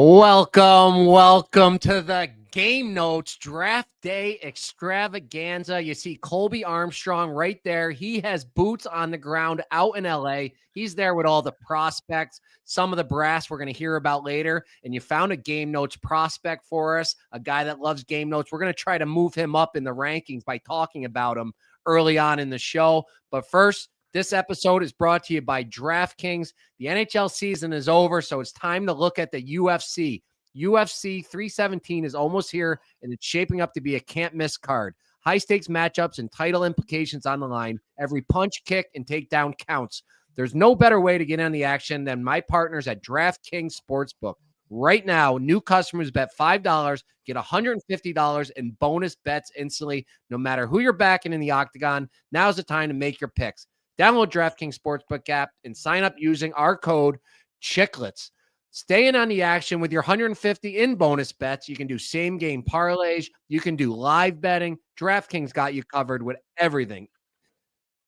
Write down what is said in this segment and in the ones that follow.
Welcome to the Game Notes Draft Day Extravaganza. You see Colby Armstrong right there. He has boots on the ground out in LA. He's there with all the prospects, some of the brass we're going to hear about later. And you found a Game Notes prospect for us, a guy that loves Game Notes. We're going to try to move him up in the rankings by talking about him early on in the show. But first, this episode is brought to you by DraftKings. The NHL season is over, so it's time to look at the UFC. UFC 317 is almost here, and it's shaping up to be a can't-miss card. High-stakes matchups and title implications on the line. Every punch, kick, and takedown counts. There's no better way to get in the action than my partners at DraftKings Sportsbook. Right now, new customers bet $5, get $150 in bonus bets instantly, no matter who you're backing in the octagon. Now's the time to make your picks. Download DraftKings Sportsbook app and sign up using our code Chicklets. Stay in on the action with your 150 in bonus bets. You can do same game parlays. You can do live betting. DraftKings got you covered with everything.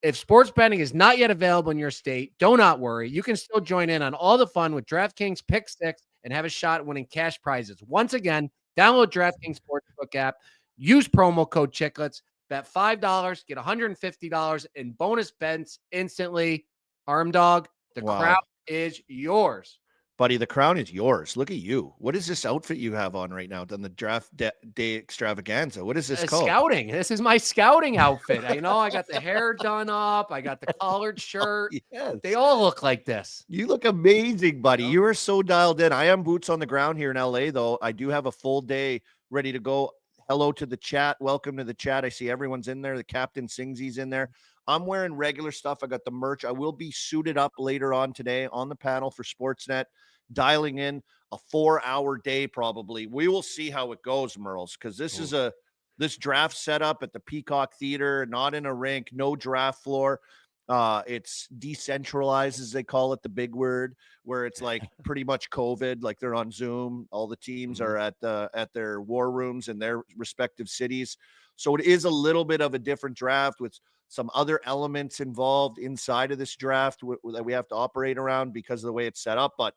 If sports betting is not yet available in your state, do not worry. You can still join in on all the fun with DraftKings Pick Six and have a shot at winning cash prizes. Once again, download DraftKings Sportsbook app. Use promo code Chicklets. Bet $5, get $150 in bonus bets instantly. Arm Dog, the crown is yours. Buddy, the crown is yours. Look at you. What is this outfit you have on right now on the draft day extravaganza? What is this called? Scouting. This is my scouting outfit. I got the hair done up. I got the collared shirt. Yes. They all look like this. You look amazing, buddy. You are so dialed in. I am boots on the ground here in LA, though. I do have a full day ready to go. Hello to the chat. Welcome to the chat. I see everyone's in there. The Captain Singsy's in there. I'm wearing regular stuff. I got the merch. I will be suited up later on today on the panel for Sportsnet, dialing in a 4-hour day probably. We will see how it goes, Murls, because this is this draft setup at the Peacock Theater, not in a rink, no draft floor. It's decentralized, as they call it, the big word, where it's like pretty much COVID, like they're on Zoom. All the teams are at their war rooms in their respective cities. So it is a little bit of a different draft with some other elements involved inside of this draft that we have to operate around because of the way it's set up. But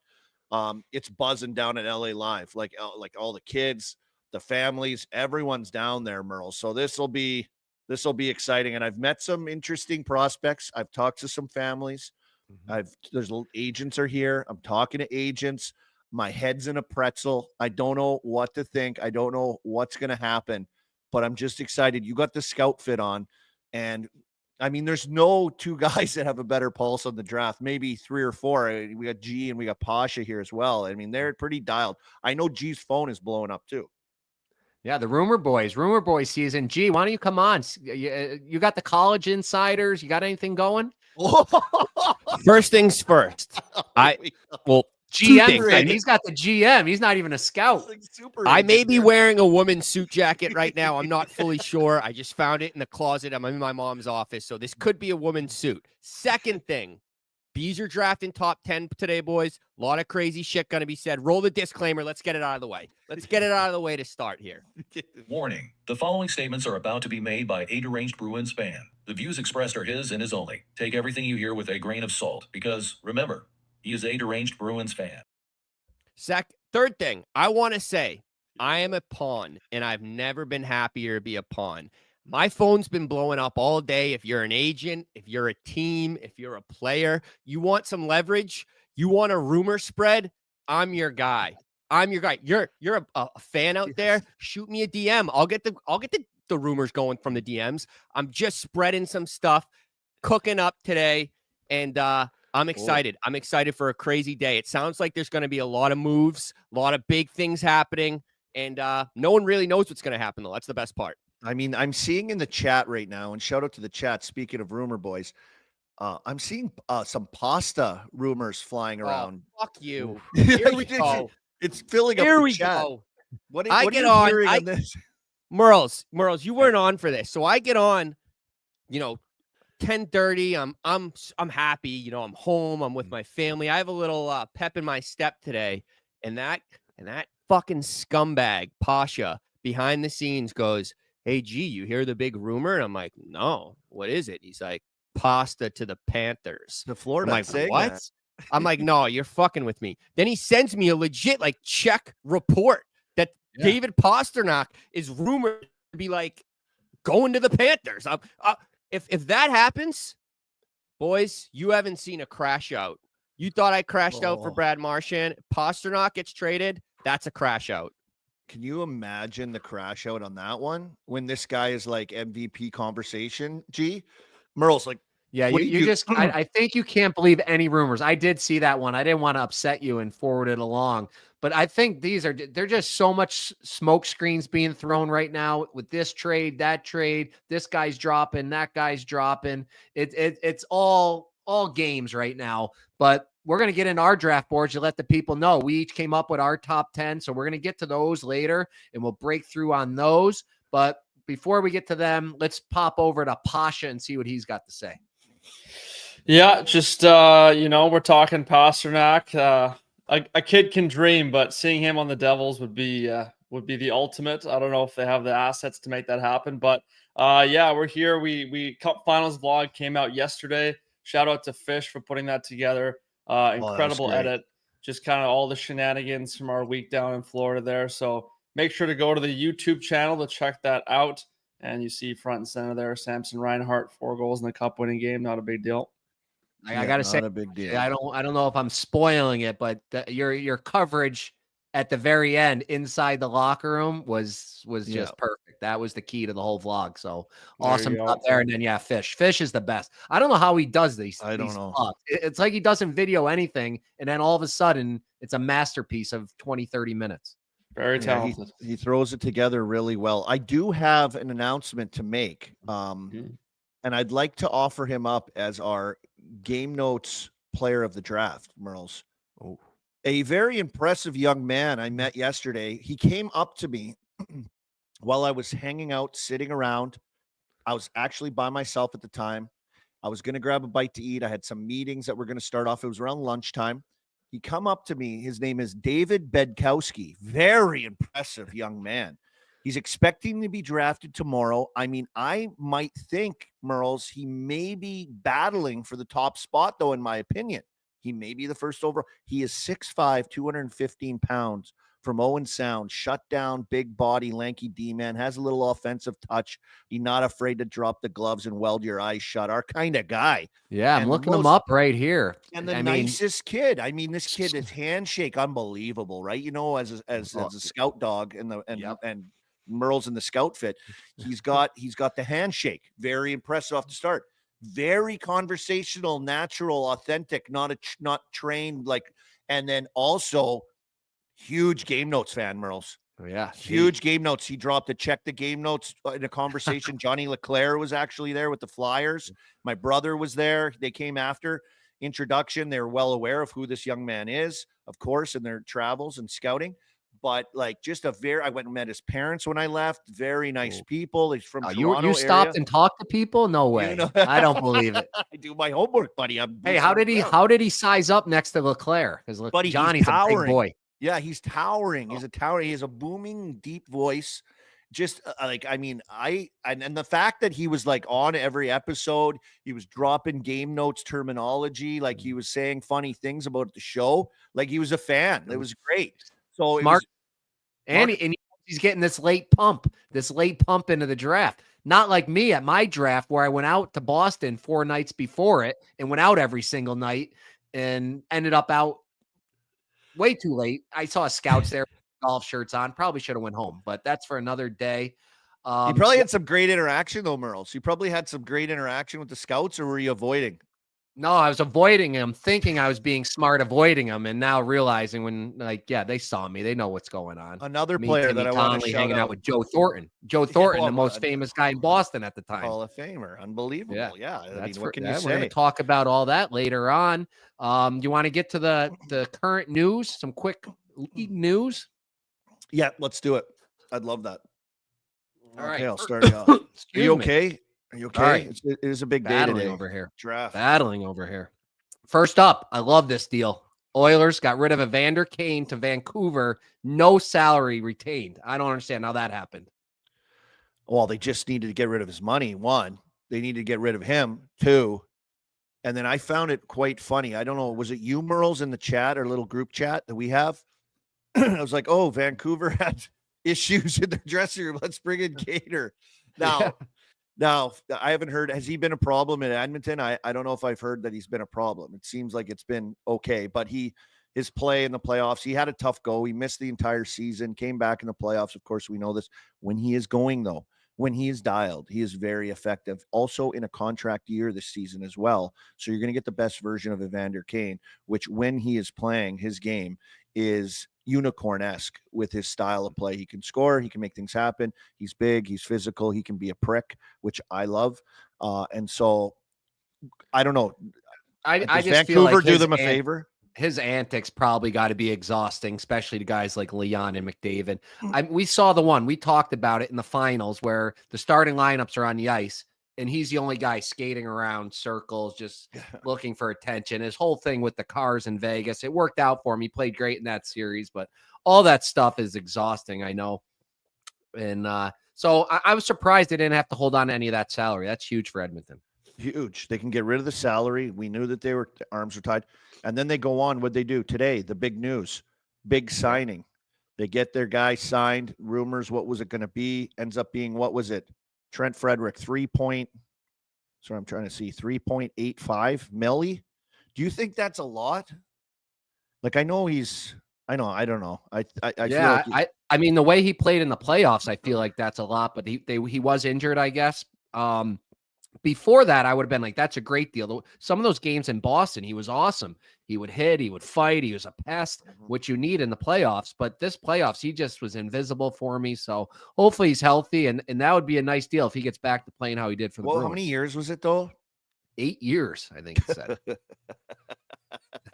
it's buzzing down at LA Live, like all the kids, the families, everyone's down there, Merle. So this will be exciting. And I've met some interesting prospects. I've talked to some families. There's agents are here. I'm talking to agents. My head's in a pretzel. I don't know what to think. I don't know what's going to happen, but I'm just excited. You got the scout fit on. And I mean, there's no two guys that have a better pulse on the draft, maybe 3 or 4. We got G and we got Pasha here as well. I mean, they're pretty dialed. I know G's phone is blowing up too. Yeah, the Rumor Boys season. G, why don't you come on? You got the college insiders. You got anything going? First things first. GM, he's got the GM. He's not even a scout. I may be wearing a woman's suit jacket right now. I'm not fully sure. I just found it in the closet. I'm in my mom's office, so this could be a woman's suit. Second thing, bees are drafting top 10 today, boys. A lot of crazy shit going to be said. Roll the disclaimer. Let's get it out of the way. Let's get it out of the way to start here. Warning. The following statements are about to be made by a deranged Bruins fan. The views expressed are his and his only. Take everything you hear with a grain of salt because, remember, he is a deranged Bruins fan. Third thing, I want to say, I am a pawn, and I've never been happier to be a pawn. My phone's been blowing up all day. If you're an agent, if you're a team, if you're a player, you want some leverage, you want a rumor spread, I'm your guy. You're a fan out there. Shoot me a DM. I'll get the rumors going from the DMs. I'm just spreading some stuff, cooking up today, and I'm excited. I'm excited for a crazy day. It sounds like there's going to be a lot of moves, a lot of big things happening, and no one really knows what's going to happen, though. That's the best part. I mean, I'm seeing in the chat right now, and shout out to the chat, speaking of Rumor Boys, I'm seeing some pasta rumors flying around. Fuck you. Here we go. It's filling up Here the we chat. Go. What are you hearing on this? Murls, you weren't on for this. So I get on, 10:30. I'm happy. I'm home. I'm with my family. I have a little pep in my step today. And that fucking scumbag, Pasha, behind the scenes goes, "Hey, G, you hear the big rumor?" And I'm like, "No, what is it?" He's like, "Pasta to the Panthers." The Florida I'm like, what? That. I'm like, no, you're fucking with me. Then he sends me a legit like check report that David Pastrnak is rumored to be like going to the Panthers. If that happens, boys, you haven't seen a crash out. You thought I crashed out for Brad Marchand. Pastrnak gets traded. That's a crash out. Can you imagine the crash out on that one when this guy is like MVP conversation? Murls like, yeah, what do you just, I think you can't believe any rumors. I did see that one. I didn't want to upset you and forward it along, but I think they're just so much smoke screens being thrown right now with this trade, that trade, this guy's dropping, that guy's dropping. It's all games right now, but we're going to get in our draft boards to let the people know. We each came up with our top 10. So we're going to get to those later and we'll break through on those. But before we get to them, let's pop over to Pasha and see what he's got to say. Yeah, just we're talking Pastrnak. A kid can dream, but seeing him on the Devils would be the ultimate. I don't know if they have the assets to make that happen, but we're here. We Cup Finals vlog came out yesterday. Shout out to Fish for putting that together. Incredible edit. Just kind of all the shenanigans from our week down in Florida there. So make sure to go to the YouTube channel to check that out. And you see front and center there, Samson Reinhart, 4 goals in the Cup winning game. Not a big deal. I got to say, a big deal. I don't know if I'm spoiling it, but your coverage at the very end inside the locker room was just perfect. That was the key to the whole vlog. So awesome up there. And then Fish is the best. I don't know how he does these. I don't know. Vlogs. It's like he doesn't video anything, and then all of a sudden it's a masterpiece of 20-30 minutes. Very talented. He throws it together really well. I do have an announcement to make. And I'd like to offer him up as our Game Notes player of the draft, Murls. Oh. A very impressive young man I met yesterday. He came up to me while I was hanging out, sitting around. I was actually by myself at the time. I was going to grab a bite to eat. I had some meetings that were going to start off. It was around lunchtime. He come up to me. His name is David Bedkowski. Very impressive young man. He's expecting to be drafted tomorrow. I mean, I might think, Murls, he may be battling for the top spot, though, in my opinion. He may be the first overall. He is 6'5", 215 pounds from Owen Sound. Shut down, big body, lanky D-man. Has a little offensive touch. He's not afraid to drop the gloves and weld your eyes shut. Our kind of guy. Yeah, I'm looking him up right here. And the nicest kid. I mean, this kid, his handshake, unbelievable, right? You know, as a scout dog and Murls in the scout fit, he's got the handshake. Very impressive off the start. Very conversational, natural, authentic, not trained like. And then also huge Game Notes fan, Murls. Oh, yeah, huge Game Notes. He dropped a check the Game Notes in a conversation. Johnny Leclerc was actually there with the Flyers. My brother was there. They came after introduction. They were well aware of who this young man is, of course, in their travels and scouting. But like I went and met his parents when I left. Very nice people. He's from Toronto. You stopped and talked to people? No way. You know, I don't believe it. I do my homework, buddy. Hey, how did he size up next to Leclerc? Because Johnny's a big boy. Yeah, he's towering. He's he has a booming, deep voice. Just and the fact that he was like on every episode, he was dropping Game Notes terminology, like he was saying funny things about the show, like he was a fan. It was great. So he's getting this late pump into the draft. Not like me at my draft where I went out to Boston 4 nights before it and went out every single night and ended up out way too late. I saw scouts there, golf shirts on. Probably should have went home, but that's for another day. You probably had some great interaction though, Murls. You probably had some great interaction with the scouts, or were you avoiding? No, I was avoiding him, thinking I was being smart, avoiding him, and now realizing when, they saw me, they know what's going on. Another player that I want to hanging out with Joe Thornton. Joe Thornton, the most famous guy in Boston at the time. Hall of Famer, unbelievable. Yeah. What can you say? We're going to talk about all that later on. You want to get to the current news? Some quick news. Yeah, let's do it. I'd love that. All right, I'll start you off. Are you okay? Are you okay? Right. It is a big day today. Battling over here. First up, I love this deal. Oilers got rid of Evander Kane to Vancouver. No salary retained. I don't understand how that happened. Well, they just needed to get rid of his money. 1, they needed to get rid of him. 2, And then I found it quite funny. I don't know, was it you, Murls, in the chat, our little group chat that we have? I was like, oh, Vancouver had issues in their dressing room. Let's bring in Gator. Now, I haven't heard, has he been a problem in Edmonton? I don't know if I've heard that he's been a problem. It seems like it's been okay, but his play in the playoffs, he had a tough go. He missed the entire season, came back in the playoffs. Of course, we know this. When he is going, though, when he is dialed, he is very effective. Also in a contract year this season as well. So you're going to get the best version of Evander Kane, which when he is playing his game is unicorn-esque with his style of play. He can score, he can make things happen. He's big, he's physical, he can be a prick, which I love. And so I don't know. I just Vancouver feel like do them a favor. His antics probably got to be exhausting, especially to guys like Leon and McDavid. We saw the one, we talked about it in the finals where the starting lineups are on the ice and he's the only guy skating around circles, just looking for attention. His whole thing with the cars in Vegas, it worked out for him. He played great in that series, but all that stuff is exhausting, I know. And so I was surprised they didn't have to hold on to any of that salary. That's huge for Edmonton. Huge. They can get rid of the salary. We knew that their arms were tied. And then they go on. What'd they do today? The big news, big signing. They get their guy signed. Rumors, what was it going to be? Ends up being, what was it? Trent Frederick, 3.85 milli. Do you think that's a lot? Like, I don't know. I feel like I mean, the way he played in the playoffs, I feel like that's a lot, but he was injured, I guess. Before that, I would have been like, that's a great deal. Some of those games in Boston, he was awesome. He would hit, he would fight, he was a pest, which you need in the playoffs. But this playoffs, he just was invisible for me. So hopefully he's healthy, and that would be a nice deal if he gets back to playing how he did for the Bruins. How many years was it, though? 8 years, I think it said.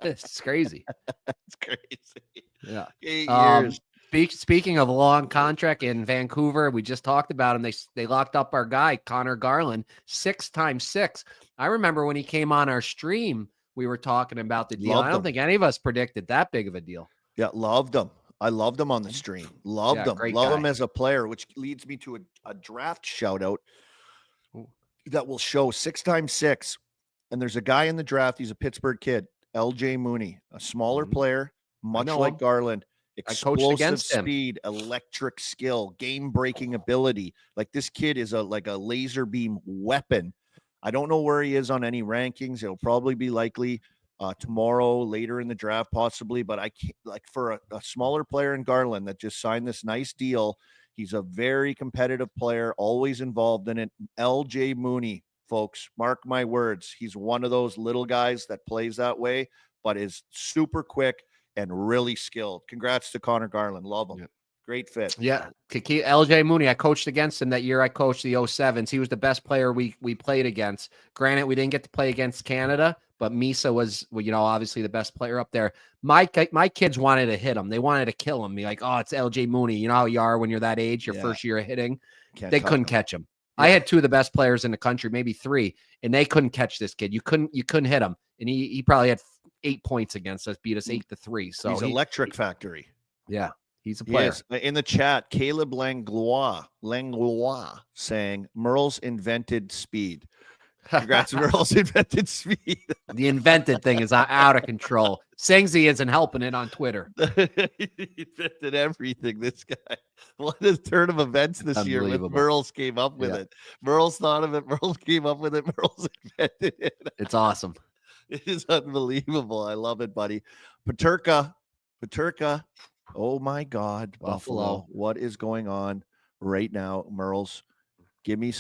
It's crazy. It's crazy. Yeah. 8 years. Speaking of long contract in Vancouver, we just talked about him. They locked up our guy, Connor Garland, 6x6. I remember when he came on our stream, we were talking about the deal. I don't think any of us predicted that big of a deal. Yeah, loved him. I loved him on the stream. Loved him. Love him as a player, which leads me to a draft shout out that will show 6x6. And there's a guy in the draft. He's a Pittsburgh kid, LJ Mooney, a smaller player, much like Garland. Explosive speed, electric skill, game-breaking ability. Like, this kid is like a laser beam weapon. I don't know where he is on any rankings. It'll probably be likely tomorrow, later in the draft, possibly. But I can't, like, for a smaller player in Garland that just signed this nice deal, he's a very competitive player, always involved in it. LJ Mooney, folks, mark my words. He's one of those little guys that plays that way, but is super quick and really skilled. Congrats to Connor Garland. Love him. Yeah. Great fit. Yeah. LJ Mooney, I coached against him that year. I coached the 07s. He was the best player we played against. Granted, we didn't get to play against Canada, but Misa was, obviously the best player up there. My kids wanted to hit him. They wanted to kill him. Be like, oh, it's LJ Mooney. You know how you are when you're that age, your first year of hitting. They couldn't catch him. Yeah. I had two of the best players in the country, maybe three, and they couldn't catch this kid. You couldn't hit him. And he probably had 8 points against us, beat us 8-3. So he's electric factory. Yeah, he's a player. In the chat, Caleb Langlois saying Murls invented speed. Congrats, Murls invented speed. The invented thing is out of control. Singsy isn't helping it on Twitter. He invented everything, this guy. What a turn of events this year when Murls came up with it. Murls thought of it. Murls came up with it. Murls invented it. It's awesome. It is unbelievable. I love it, buddy. Peterka. Oh my God, Buffalo. What is going on right now, Murls? Give me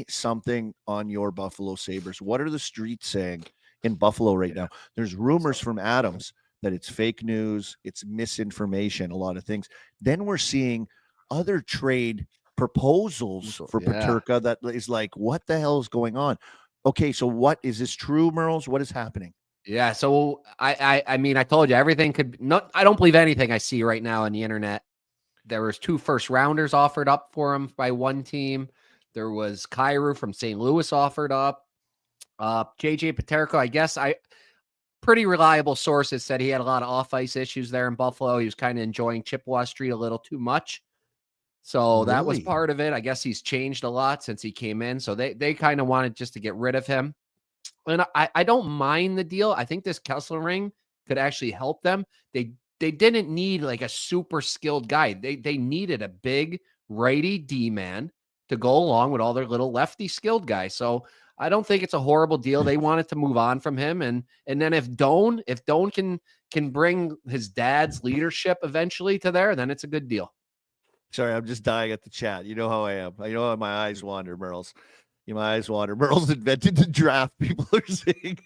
something on your Buffalo Sabres. What are the streets saying in Buffalo right now? There's rumors from Adams that it's fake news, it's misinformation, a lot of things. Then we're seeing other trade proposals for Peterka that is like, what the hell is going on? Okay, so what is this true, Murls? What is happening? Yeah, so I mean, I told you everything could not. I don't believe anything I see right now on the internet. There was 2 first-rounders offered up for him by one team. There was Kyrou from St. Louis offered up. JJ Peterka, I guess pretty reliable sources said he had a lot of off-ice issues there in Buffalo. He was kind of enjoying Chippewa Street a little too much. So that was part of it. I guess he's changed a lot since he came in. So they kind of wanted just to get rid of him. And I don't mind the deal. I think this Kessler ring could actually help them. They didn't need like a super skilled guy. They needed a big righty D man to go along with all their little lefty skilled guys. So I don't think it's a horrible deal. They wanted to move on from him. And then if Doan can bring his dad's leadership eventually to there, then it's a good deal. Sorry, I'm just dying at the chat. You know how I am. I know how my eyes wander, Murls. My eyes wander. Murls invented the draft. People are saying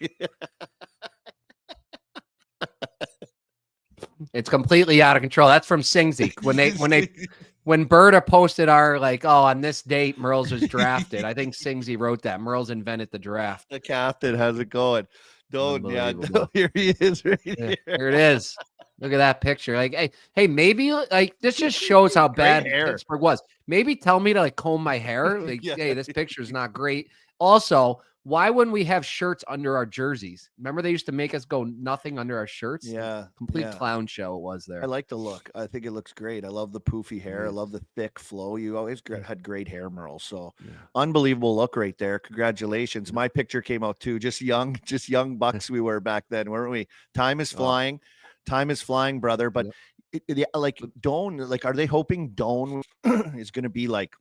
it's completely out of control. That's from Singsy. When Berta posted our on this date, Murls was drafted. I think Singsy wrote that. Murls invented the draft. The captain has it going. Don't, yeah, no, here he is right here. Here it is. Look at that picture. Hey, maybe this just shows how bad Pittsburgh was. Maybe tell me to comb my hair. Hey, this picture is not great. Also, why wouldn't we have shirts under our jerseys? Remember they used to make us go nothing under our shirts? Yeah. Complete clown show it was there. I like the look. I think it looks great. I love the poofy hair. I love the thick flow. You always had great hair, Merle. So unbelievable look right there. Congratulations. My picture came out too. Just young bucks we were back then, weren't we? Time is flying. Time is flying, brother. But Doan, are they hoping Doan is going to be like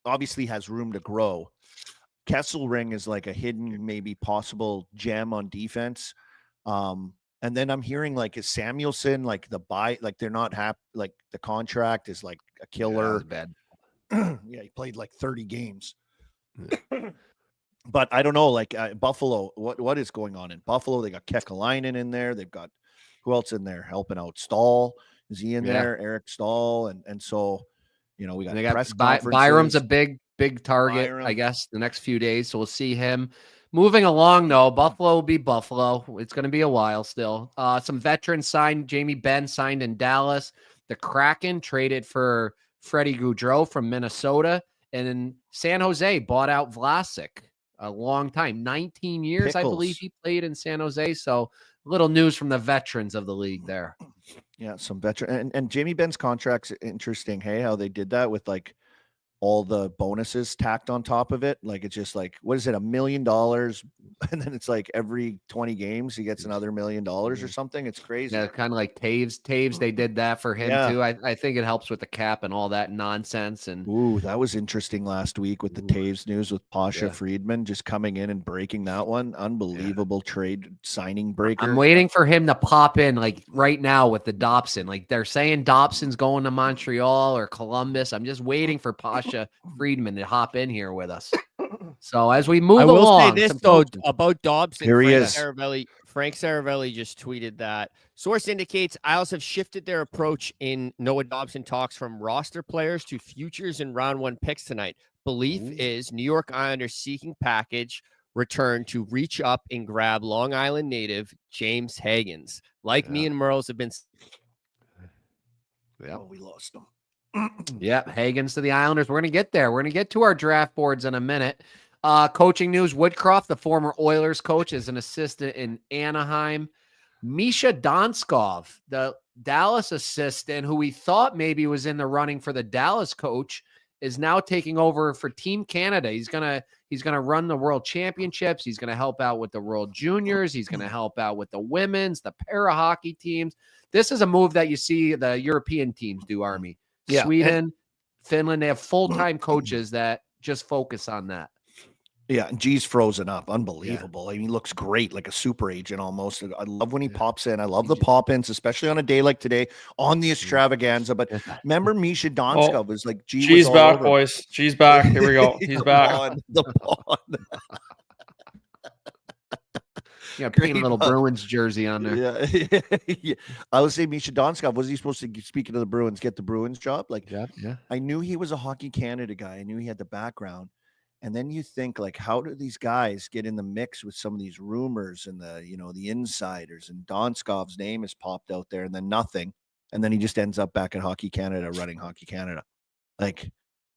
obviously has room to grow? Kesselring is like a hidden, maybe possible gem on defense. And then I'm hearing is Samuelson, they're not happy, the contract is like a killer. Bad. Yeah, he played 30 games. But I don't know, Buffalo, what is going on in Buffalo? They got Kekalainen in there. They've got who else in there helping out? Stahl. Is he in there? Eric Stahl. And so, we got press conferences. Byram's a big target, I guess, the next few days. So we'll see him. Moving along, though, Buffalo will be Buffalo. It's going to be a while still. Some veterans signed. Jamie Benn signed in Dallas. The Kraken traded for Freddie Gaudreau from Minnesota. And then San Jose bought out Vlasic a long time. 19 years, I believe he played in San Jose. So a little news from the veterans of the league there. Yeah, some veteran. And Jamie Benn's contract's interesting. Hey, how they did that with all the bonuses tacked on top of it. It's just what is it? $1 million. And then it's every 20 games, he gets another $1 million or something. It's crazy. Yeah. Kind of like Taves. They did that for him too. I think it helps with the cap and all that nonsense. And that was interesting last week with the Taves news with Pasha Friedman just coming in and breaking that one. Unbelievable trade signing breaker. I'm waiting for him to pop in right now with the Dobson. They're saying Dobson's going to Montreal or Columbus. I'm just waiting for Pasha Friedman to hop in here with us. So as we move along, I will say this though about Dobson. Here he is. Frank Saravelli just tweeted that source indicates Isles have shifted their approach in Noah Dobson talks from roster players to futures and round 1 picks tonight. Belief is New York Islanders seeking package return to reach up and grab Long Island native James Hagens. Me and Murls have been. Yeah, we lost him. Hagens to the Islanders. We're going to get there. We're going to get to our draft boards in a minute. Coaching news, Woodcroft, the former Oilers coach, is an assistant in Anaheim. Misha Donskov, the Dallas assistant, who we thought maybe was in the running for the Dallas coach, is now taking over for Team Canada. He's gonna run the World Championships. He's gonna help out with the World Juniors. He's gonna help out with the women's, the para hockey teams. This is a move that you see the European teams do, Army. Yeah, Sweden, Finland, they have full-time coaches that just focus on that. Yeah, and G's frozen up. Unbelievable. I mean, he looks great, like a super agent almost. I love when he pops in. I love the pop-ins, especially on a day like today on the Extravaganza. But remember Misha Donskov was G's was back, boys. G's back. Here we go. He's back. The pawn. Paint a little Bruins jersey on there. Yeah. I would say Misha Donskov, was he supposed to, speaking of the Bruins, get the Bruins job? I knew he was a Hockey Canada guy. I knew he had the background. And then you think, how do these guys get in the mix with some of these rumors and the insiders, and Donskov's name is popped out there and then nothing. And then he just ends up back at Hockey Canada running Hockey Canada.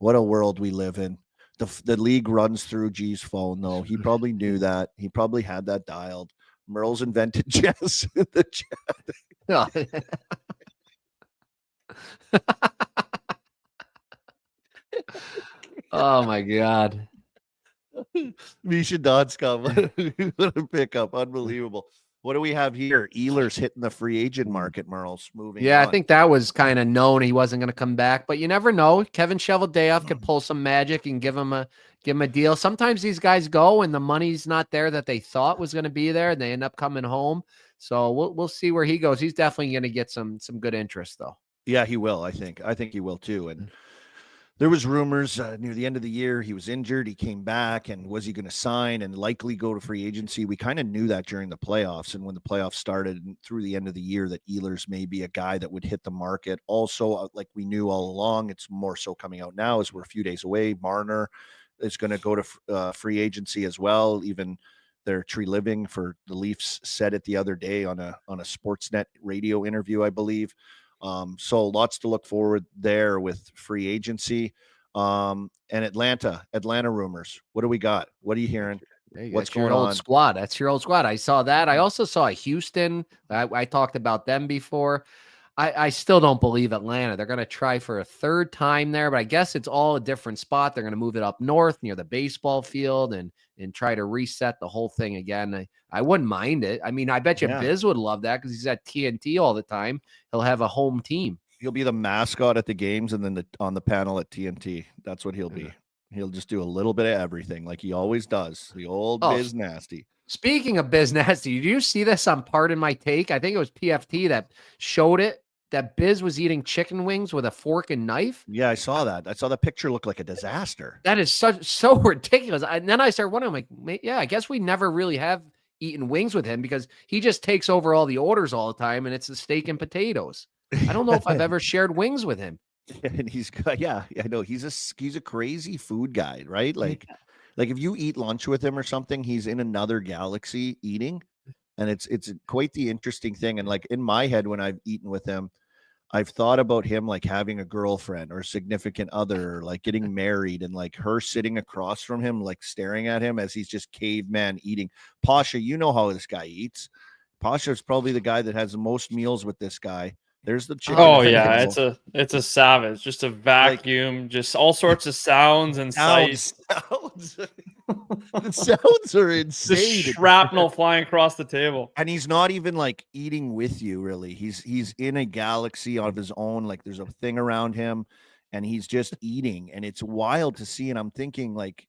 What a world we live in. The league runs through G's phone, though. He probably knew that. He probably had that dialed. Murls invented chess in the chat. Oh my God. Misha Donskov. What a pickup. Unbelievable. What do we have here? Ehlers hitting the free agent market, Murls. Moving Yeah, on. I think that was kind of known he wasn't going to come back, but you never know. Kevin Cheveldayoff could pull some magic and give him a deal. Sometimes these guys go and the money's not there that they thought was going to be there, and they end up coming home. So we'll see where he goes. He's definitely going to get some good interest though. Yeah, he will. I think he will too. And there was rumors near the end of the year he was injured. He came back, and was he going to sign and likely go to free agency? We kind of knew that during the playoffs, and when the playoffs started and through the end of the year, that Ehlers may be a guy that would hit the market. Also, like we knew all along, it's more so coming out now as we're a few days away. Marner is going to go to free agency as well. Even their Tree Living for the Leafs said it the other day on a Sportsnet radio interview, I believe. So lots to look forward there with free agency. And Atlanta rumors. What do we got? What are you hearing? What's That's your going old on? squad. That's your old squad. I saw that. I also saw Houston. I talked about them before. I still don't believe Atlanta. They're going to try for a third time there, but I guess it's all a different spot. They're going to move it up north near the baseball field and try to reset the whole thing again. I wouldn't mind it. I mean, I bet you Biz would love that because he's at TNT all the time. He'll have a home team. He'll be the mascot at the games and then on the panel at TNT. That's what he'll be. He'll just do a little bit of everything like he always does. The old Biz Nasty. Speaking of Biz Nasty, did you see this on Pardon My Take? I think it was PFT that showed it, that Biz was eating chicken wings with a fork and knife. Yeah, I saw that. I saw the picture look like a disaster. That is so ridiculous. And then I started wondering, like, yeah, I guess we never really have eaten wings with him because he just takes over all the orders all the time, and it's the steak and potatoes. I don't know if I've ever shared wings with him. And he's got, I know he's a crazy food guy, right? Like if you eat lunch with him or something, he's in another galaxy eating, and it's quite the interesting thing. And like in my head, when I've eaten with him, I've thought about him like having a girlfriend or a significant other, or like getting married, and like her sitting across from him, like staring at him as he's just caveman eating. Pasha, you know how this guy eats. Pasha is probably the guy that has the most meals with this guy. There's the chicken. Oh yeah, it's a savage, just a vacuum, just all sorts of sounds and sights. The sounds are insane. Just shrapnel flying across the table. And he's not even like eating with you, really. He's in a galaxy of his own. Like there's a thing around him, and he's just eating, and it's wild to see. And I'm thinking, like,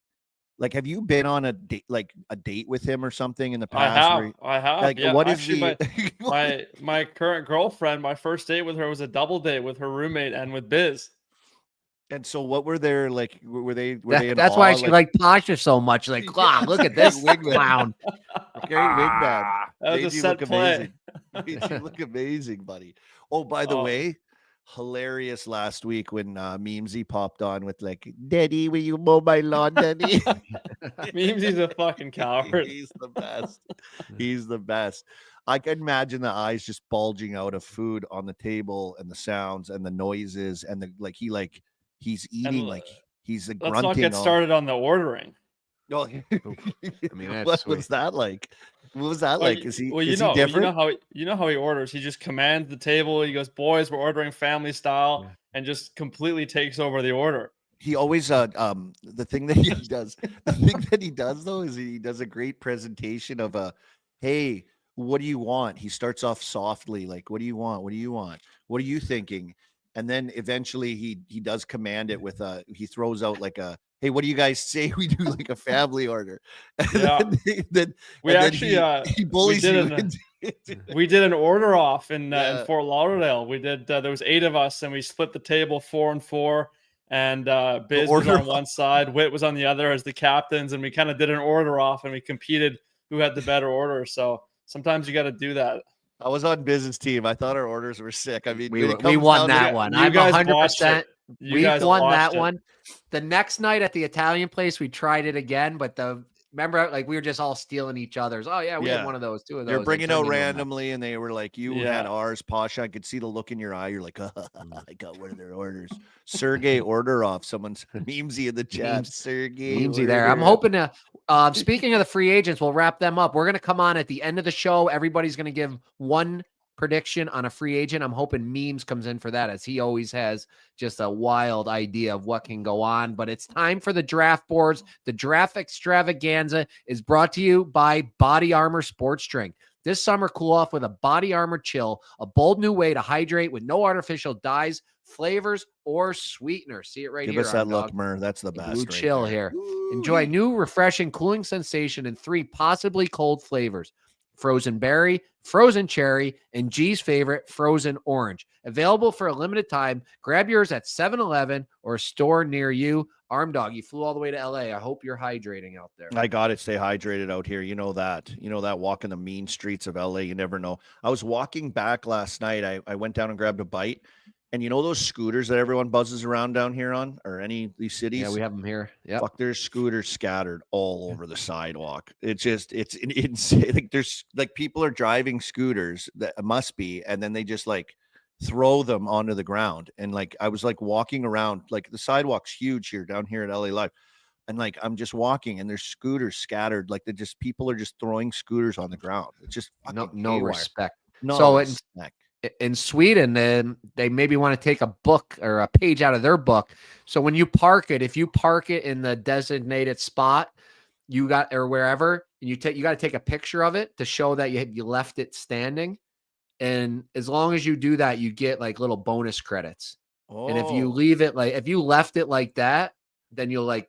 have you been on a date with him or something in the past? I have. Like, yeah, what actually, is my current girlfriend? My first date with her was a double date with her roommate and with Biz. And so, what were their like? Were they? That's why she liked Pasha so much. Like, wow, look at this clown. Great wingman. That was Made a you set look play. amazing. Made you look amazing, buddy. Oh, by the way, hilarious last week when Memesy popped on with like, "Daddy, will you mow my lawn, Daddy?" Memesy's a fucking coward. He's the best. He's the best. I can imagine the eyes just bulging out of food on the table, and the sounds and the noises and the he's eating like he's a grunting. Let's not get started on the ordering. Oh, I mean, what was that like? What was that like? Is he different? You know how he orders. He just commands the table. He goes, "Boys, we're ordering family style," and just completely takes over the order. He always the thing that he does though is he does a great presentation of hey, what do you want? He starts off softly, like, what do you want? What do you want? What are you thinking? And then eventually he does command it with he throws out like a, hey, what do you guys say we do like a family order? And then he bullies you. We did an order off in Fort Lauderdale. We did there was 8 of us, and we split the table 4 and 4. And Biz was on one side, Whit was on the other as the captains, and we kind of did an order off, and we competed who had the better order. So sometimes you got to do that. I was on business team. I thought our orders were sick. I mean, we won that one. I'm 100%. We won that one. The next night at the Italian place, we tried it again, but remember, like, we were just all stealing each other's. Oh yeah, we had one of those, 2 of those. They're bringing out randomly, and they were like, you had ours, Pasha. I could see the look in your eye. You're like, I got one of their orders. Sergey order off. Someone's Memesy in the chat. Sergey Memesy there. I'm hoping to. Speaking of the free agents, we'll wrap them up. We're going to come on at the end of the show. Everybody's going to give one prediction on a free agent. I'm hoping Memes comes in for that, as he always has just a wild idea of what can go on. But it's time for the draft boards. The draft extravaganza is brought to you by Body Armor Sports Drink. This summer, cool off with a Body Armor Chill, a bold new way to hydrate with no artificial dyes, flavors, or sweeteners. See it right Give here. us that look, Mur. That's the best. Blue right Chill there. here. Ooh. Enjoy new, refreshing, cooling sensation in 3 possibly cold flavors: frozen berry, frozen cherry, and G's favorite, frozen orange. Available for a limited time. Grab yours at 7-Eleven or a store near you. Arm Dog, you flew all the way to LA. I hope you're hydrating out there. I got to stay hydrated out here. You know that. Walking the mean streets of LA, you never know. I was walking back last night. I went down and grabbed a bite. And you know those scooters that everyone buzzes around down here on, or any of these cities? Yeah, we have them here. Yeah. Fuck, there's scooters scattered all over the sidewalk. It's insane. Like there's like people are driving scooters that must be, and then they just like throw them onto the ground. And like I was like walking around, like the sidewalk's huge here down here at LA Live. And like I'm just walking and there's scooters scattered. Like people are just throwing scooters on the ground. It's just no respect. No so respect. In Sweden, they maybe want to take a book or a page out of their book. So when you park it, if you park it in the designated spot, or wherever, and you got to take a picture of it to show that you left it standing. And as long as you do that, you get like little bonus credits. Oh. And if you left it like that, then you'll like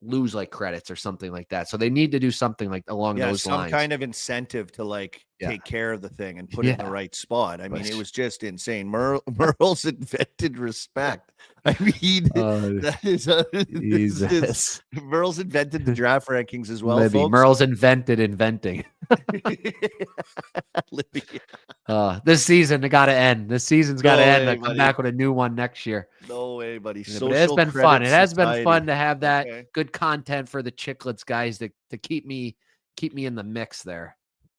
lose like credits or something like that. So they need to do something like along those lines. Some kind of incentive to like take care of the thing and put it in the right spot. I mean, it was just insane. Murls invented respect. I mean, that is Murls invented the draft rankings as well. Maybe folks. Murls invented inventing. This season it got to end. This season's got to end. I come back with a new one next year. No way, buddy. But it has been fun. It has been fun to have that good content for the Chicklets guys to keep me in the mix there.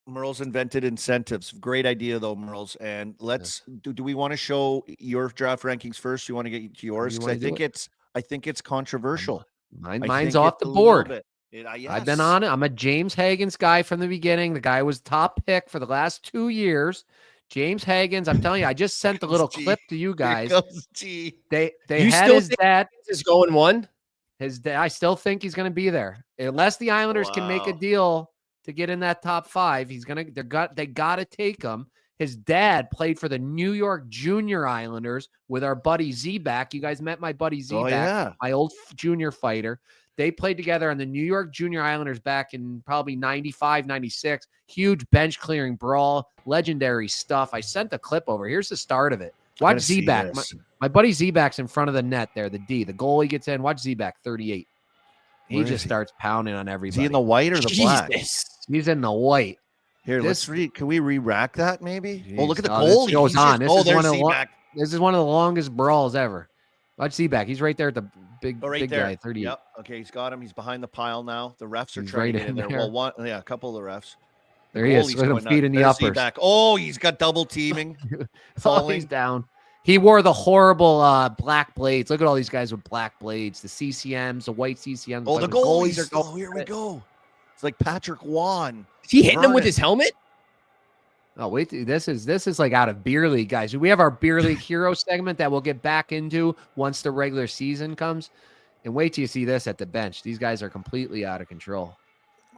Murls invented incentives. Great idea though, Murls. And let's do we want to show your draft rankings first? You want to get to yours? I think it's controversial. Mine's off the board. I've been on it. I'm a James Hagens guy from the beginning. The guy was top pick for the last 2 years. James Hagens, I'm telling you, I just sent the little clip to you guys. They had his dad is going one. His dad, I still think he's going to be there unless the Islanders can make a deal to get in that top 5. They got to take him. His dad played for the New York Junior Islanders with our buddy Z-Back. You guys met my buddy Z-Back, my old junior fighter. They played together on the New York Junior Islanders back in probably 95, 96. Huge bench clearing brawl, legendary stuff. I sent the clip over. Here's the start of it. Watch Z-Back. My buddy Z-Back's in front of the net there, the D. The goalie gets in. Watch Z-Back, 38. He just starts pounding on everybody. Is he in the white or the black? He's in the white. Here, let's read. Can we re-rack that maybe? Jeez. Oh, look at the goal. This goes on. This is one of the longest brawls ever. Watch Z-Back. He's right there at the big guy, 38. Yep. Okay, he's got him. He's behind the pile now. The refs are trying to get in there. Well, a couple of the refs. There he is. Look at him feeding the uppers. Z-Back. Oh, he's got double teaming. He's down. He wore the horrible black blades. Look at all these guys with black blades. The CCMs, the white CCMs. Oh, the goalies are going. Oh, here we go. It's like Patrick Wan. Is he hitting him with his helmet? Oh, wait. This is like out of beer league, guys. We have our beer league hero segment that we'll get back into once the regular season comes. And wait till you see this at the bench. These guys are completely out of control.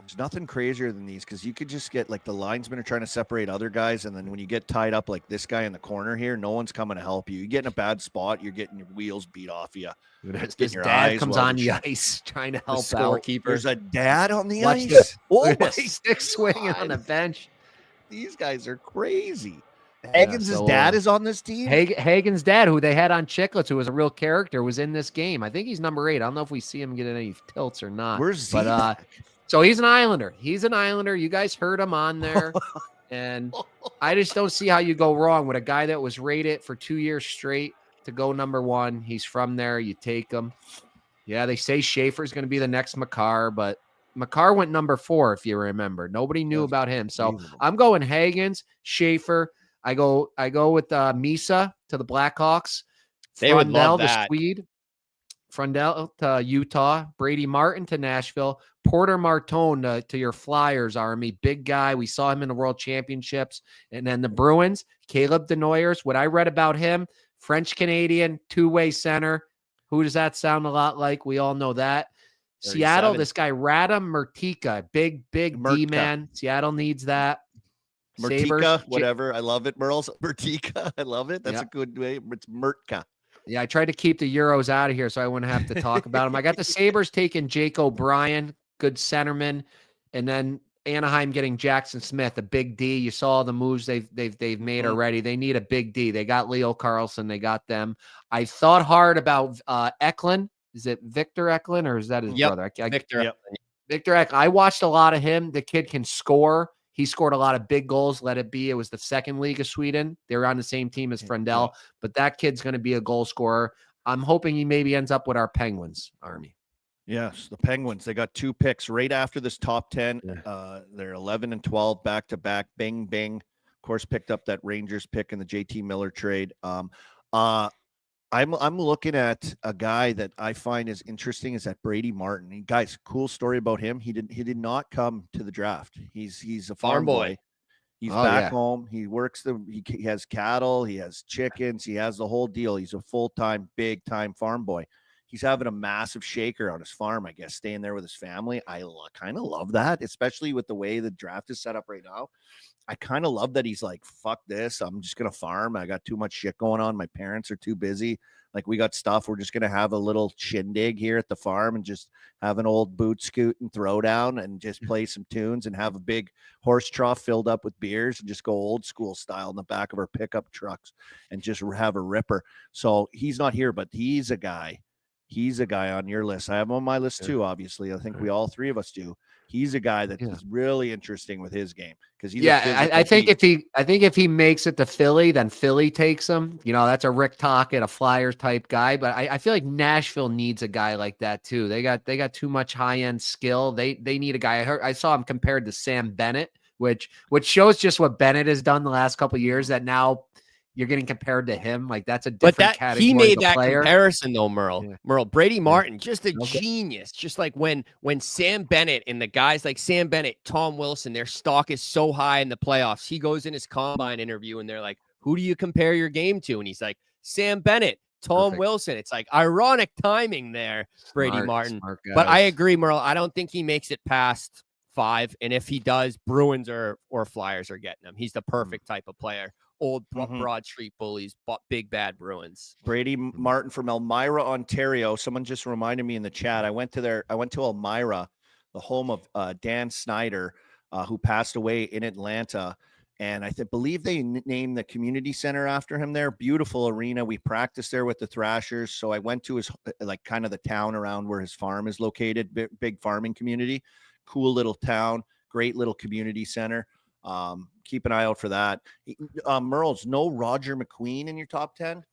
There's nothing crazier than these because you could just get like the linesmen are trying to separate other guys. And then when you get tied up like this guy in the corner here, no one's coming to help you. You get in a bad spot, you're getting your wheels beat off you. His dad comes on the ice trying to help out. There's a dad on the ice. Oh, my stick swinging on the bench. These guys are crazy. Hagens' dad is on this team. Hagens' dad, who they had on Chicklets, who was a real character, was in this game. I think he's number 8. I don't know if we see him get any tilts or not. Where's Z-Back? So he's an Islander. He's an Islander. You guys heard him on there. And I just don't see how you go wrong with a guy that was rated for 2 years straight to go number 1. He's from there. You take him. Yeah, they say Schaefer's going to be the next Makar, but Makar went number 4, if you remember. Nobody knew about him. So I'm going Hagens, Schaefer. I go with Misa to the Blackhawks. They would love that. The Swede. Frundell to Utah, Brady Martin to Nashville, Porter Martone to your Flyers, Army. Big guy. We saw him in the World Championships. And then the Bruins, Caleb Denoyers. What I read about him, French-Canadian, two-way center. Who does that sound a lot like? We all know that. Seattle, this guy, Radim Murtika, big D-man. Seattle needs that. Murtika, Sabres, whatever. I love it, Murls. Murtika. I love it. That's a good way. It's Murtka. Yeah, I tried to keep the Euros out of here so I wouldn't have to talk about them. I got the Sabres taking Jake O'Brien, good centerman, and then Anaheim getting Jackson Smith, a big D. You saw the moves they've made already. They need a big D. They got Leo Carlson. They got them. I thought hard about Eklund. Is it Victor Eklund or is that his brother? Victor. Victor Eklund. I watched a lot of him. The kid can score. He scored a lot of big goals. Let it be. It was the second league of Sweden. They were on the same team as Frundell, but that kid's going to be a goal scorer. I'm hoping he maybe ends up with our Penguins, Army. Yes, the Penguins. They got 2 picks right after this top 10. They're 11 and 12 back to back. Bing, bing. Of course, picked up that Rangers pick in the JT Miller trade. I'm looking at a guy that I find is interesting is that Brady Martin. And guys, cool story about him. He did not come to the draft. He's a farm boy. He's back home. He works he has cattle, he has chickens, he has the whole deal. He's a full-time, big-time farm boy. He's having a massive shaker on his farm, I guess, staying there with his family. I kind of love that, especially with the way the draft is set up right now. I kind of love that he's like, fuck this. I'm just going to farm. I got too much shit going on. My parents are too busy. Like, we got stuff. We're just going to have a little shindig here at the farm and just have an old boot scoot and throw down and just play some tunes and have a big horse trough filled up with beers and just go old school style in the back of our pickup trucks and just have a ripper. So he's not here, but he's a guy. He's a guy on your list. I have him on my list too, obviously. I think we all three of us do. He's a guy that is really interesting with his game because he's I think if he makes it to Philly, then Philly takes him. You know, that's a Rick Tocchet, a Flyers type guy. But I feel like Nashville needs a guy like that too. They got too much high end skill. They need a guy. I saw him compared to Sam Bennett, which shows just what Bennett has done the last couple of years. That now you're getting compared to him. Like, that's a different category. He made that player. comparison though, Murl. Brady Martin, just a genius. Just like when Sam Bennett and the guys like Sam Bennett, Tom Wilson, their stock is so high in the playoffs. He goes in his combine interview and they're like, who do you compare your game to? And he's like, Sam Bennett, Tom Wilson. It's like ironic timing there, Brady Martin. But I agree, Murl. I don't think he makes it past 5. And if he does, Bruins or Flyers are getting him. He's the perfect type of player. Old Broad Street bullies, big bad Bruins. Brady Martin from Elmira, Ontario. Someone just reminded me in the chat. I went to Elmira, the home of Dan Snyder, who passed away in Atlanta. And I believe they named the community center after him there. Beautiful arena. We practiced there with the Thrashers. So I went to his, like, kind of the town around where his farm is located. Big farming community. Cool little town. Great little community center. Keep an eye out for that. Murls, no Roger McQueen in your top 10?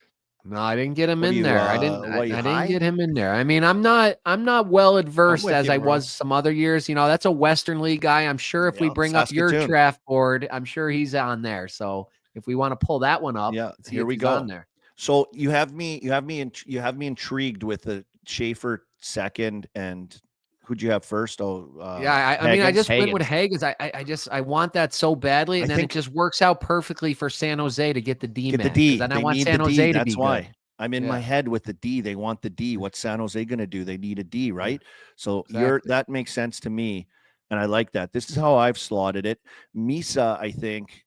No, I didn't get him in there. I didn't get him in there. I mean, I'm not well adversed as I was some other years. You know, that's a Western League guy. I'm sure if we bring up your draft board, I'm sure he's on there. So if we want to pull that one up, here we go. On there. So you have me intrigued with the Schaefer second, and who'd you have first? I mean, I just went with Hagens. I want that so badly, and then it just works out perfectly for San Jose to get the D. Get the D. And I want San Jose to be That's why good. I'm in my head with the D. They want the D. What's San Jose going to do? They need a D, right? So that makes sense to me, and I like that. This is how I've slotted it. Misa, I think.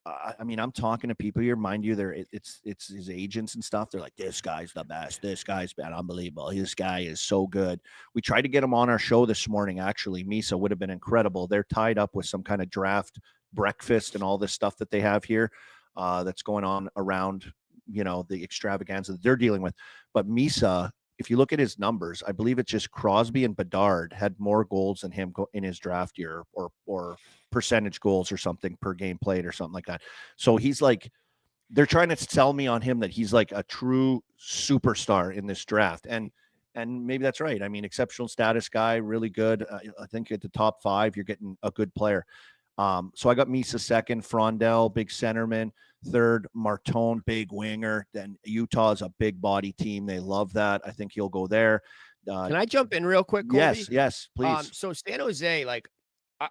I mean, I'm talking to people here. Mind you, it's his agents and stuff. They're like, this guy's the best. This guy's been unbelievable. This guy is so good. We tried to get him on our show this morning. Actually, Misa would have been incredible. They're tied up with some kind of draft breakfast and all this stuff that they have here that's going on around, you know, the extravaganza that they're dealing with. But Misa, if you look at his numbers, I believe it's just Crosby and Bedard had more goals than him in his draft year, or percentage goals or something per game played or something like that. So he's like, they're trying to sell me on him that he's like a true superstar in this draft. And maybe that's right. I mean, exceptional status guy, really good. I think at the top 5, you're getting a good player. So I got Misa second, Frondell, big centerman, third, Martone, big winger. Then Utah's a big body team. They love that. I think he'll go there. Can I jump in real quick, Colby? Yes, please. So San Jose, like,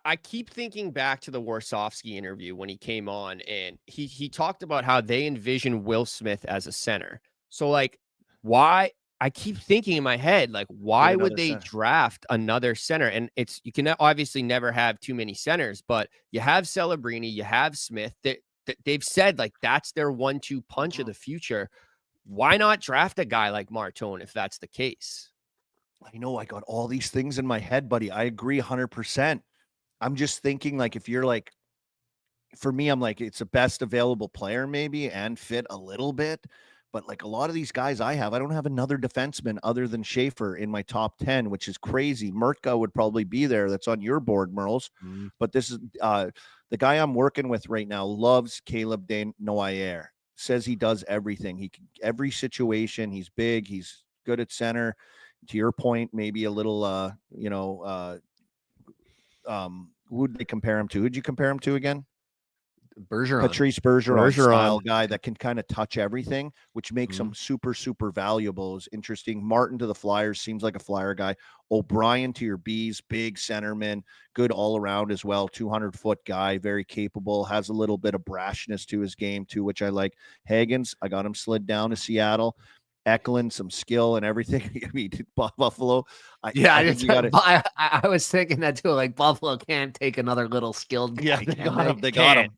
I keep thinking back to the Warsofsky interview when he came on, and he talked about how they envision Will Smith as a center. So, like, why? I keep thinking in my head, like, why would they draft another center? And you can obviously never have too many centers, but you have Celebrini, you have Smith. They've said, like, that's their 1-2 punch of the future. Why not draft a guy like Martone if that's the case? I know I got all these things in my head, buddy. I agree 100%. I'm just thinking, like, if you're like, for me, I'm like, it's the best available player maybe and fit a little bit. But like a lot of these guys I don't have another defenseman other than Schaefer in my top 10, which is crazy. Murtka would probably be there. That's on your board, Murls. But this is the guy I'm working with right now loves Caleb Desnoyers. Says he does everything. He can, every situation. He's big. He's good at center. To your point, maybe a little, who'd they compare him to? Who'd you compare him to again? Patrice Bergeron style guy that can kind of touch everything, which makes him super, super valuable. Is interesting. Martin to the Flyers seems like a Flyer guy. O'Brien to your Bees, big centerman, good all around as well. 200-foot guy, very capable, has a little bit of brashness to his game too, which I like. Hagens, I got him slid down to Seattle. Eklund, some skill and everything. I mean, Buffalo. I was thinking that too. Like Buffalo can't take another little skilled guy. Yeah, they got him.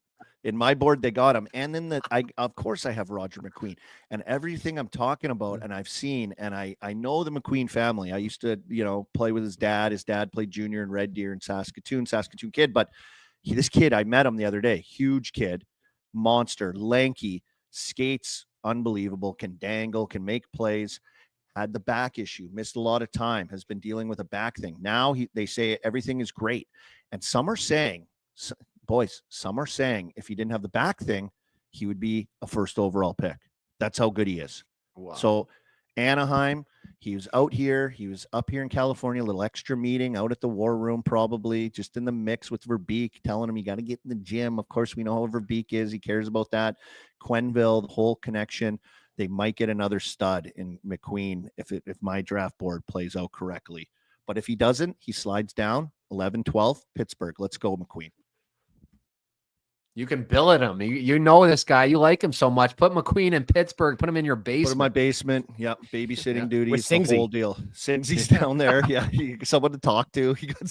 In my board, they got him. And then of course I have Roger McQueen and everything I'm talking about and I've seen, and I know the McQueen family. I used to, play with his dad. His dad played junior in Red Deer in Saskatoon kid. But this kid, I met him the other day. Huge kid, monster, lanky, skates, unbelievable, can dangle, can make plays, had the back issue, missed a lot of time, has been dealing with a back thing. Now they say everything is great. And some are saying if he didn't have the back thing, he would be a first overall pick. That's how good he is. Wow. So Anaheim, he was out here. He was up here in California, a little extra meeting out at the War Room, probably just in the mix with Verbeek, telling him you got to get in the gym. Of course, we know how Verbeek is. He cares about that. Quenneville, the whole connection. They might get another stud in McQueen if my draft board plays out correctly. But if he doesn't, he slides down 11, 12, Pittsburgh. Let's go, McQueen. You can billet him. You know this guy. You like him so much. Put McQueen in Pittsburgh. Put him in your basement. Put him in my basement. Yep. Babysitting duties. The whole deal. Singsy's down there. Yeah. Someone to talk to. You got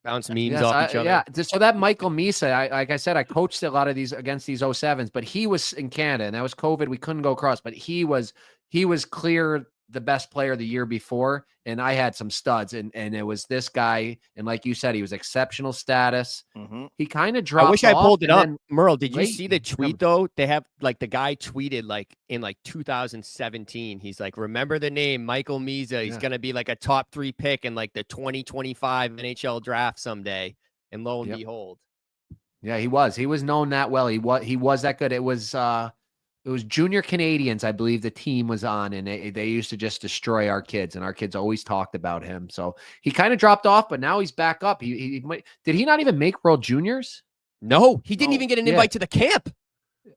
bounce memes off each other. Yeah. So that Michael Misa, like I said, I coached a lot of these against these 07s, but he was in Canada and that was COVID. We couldn't go across, but he was clear the best player the year before. And I had some studs and it was this guy. And like you said, he was exceptional status. He kind of dropped. I wish I pulled it up. Merle, did you see the tweet though? They have like the guy tweeted like in like 2017. He's like, remember the name Michael Misa. He's going to be like a top 3 pick in like the 2025 NHL draft someday. And lo and behold. Yeah, he was known that well. He was that good. It was Junior Canadians, I believe the team was on, and they used to just destroy our kids, and our kids always talked about him. So he kind of dropped off, but now he's back up. Did he not even make World Juniors? No, he didn't even get an invite to the camp.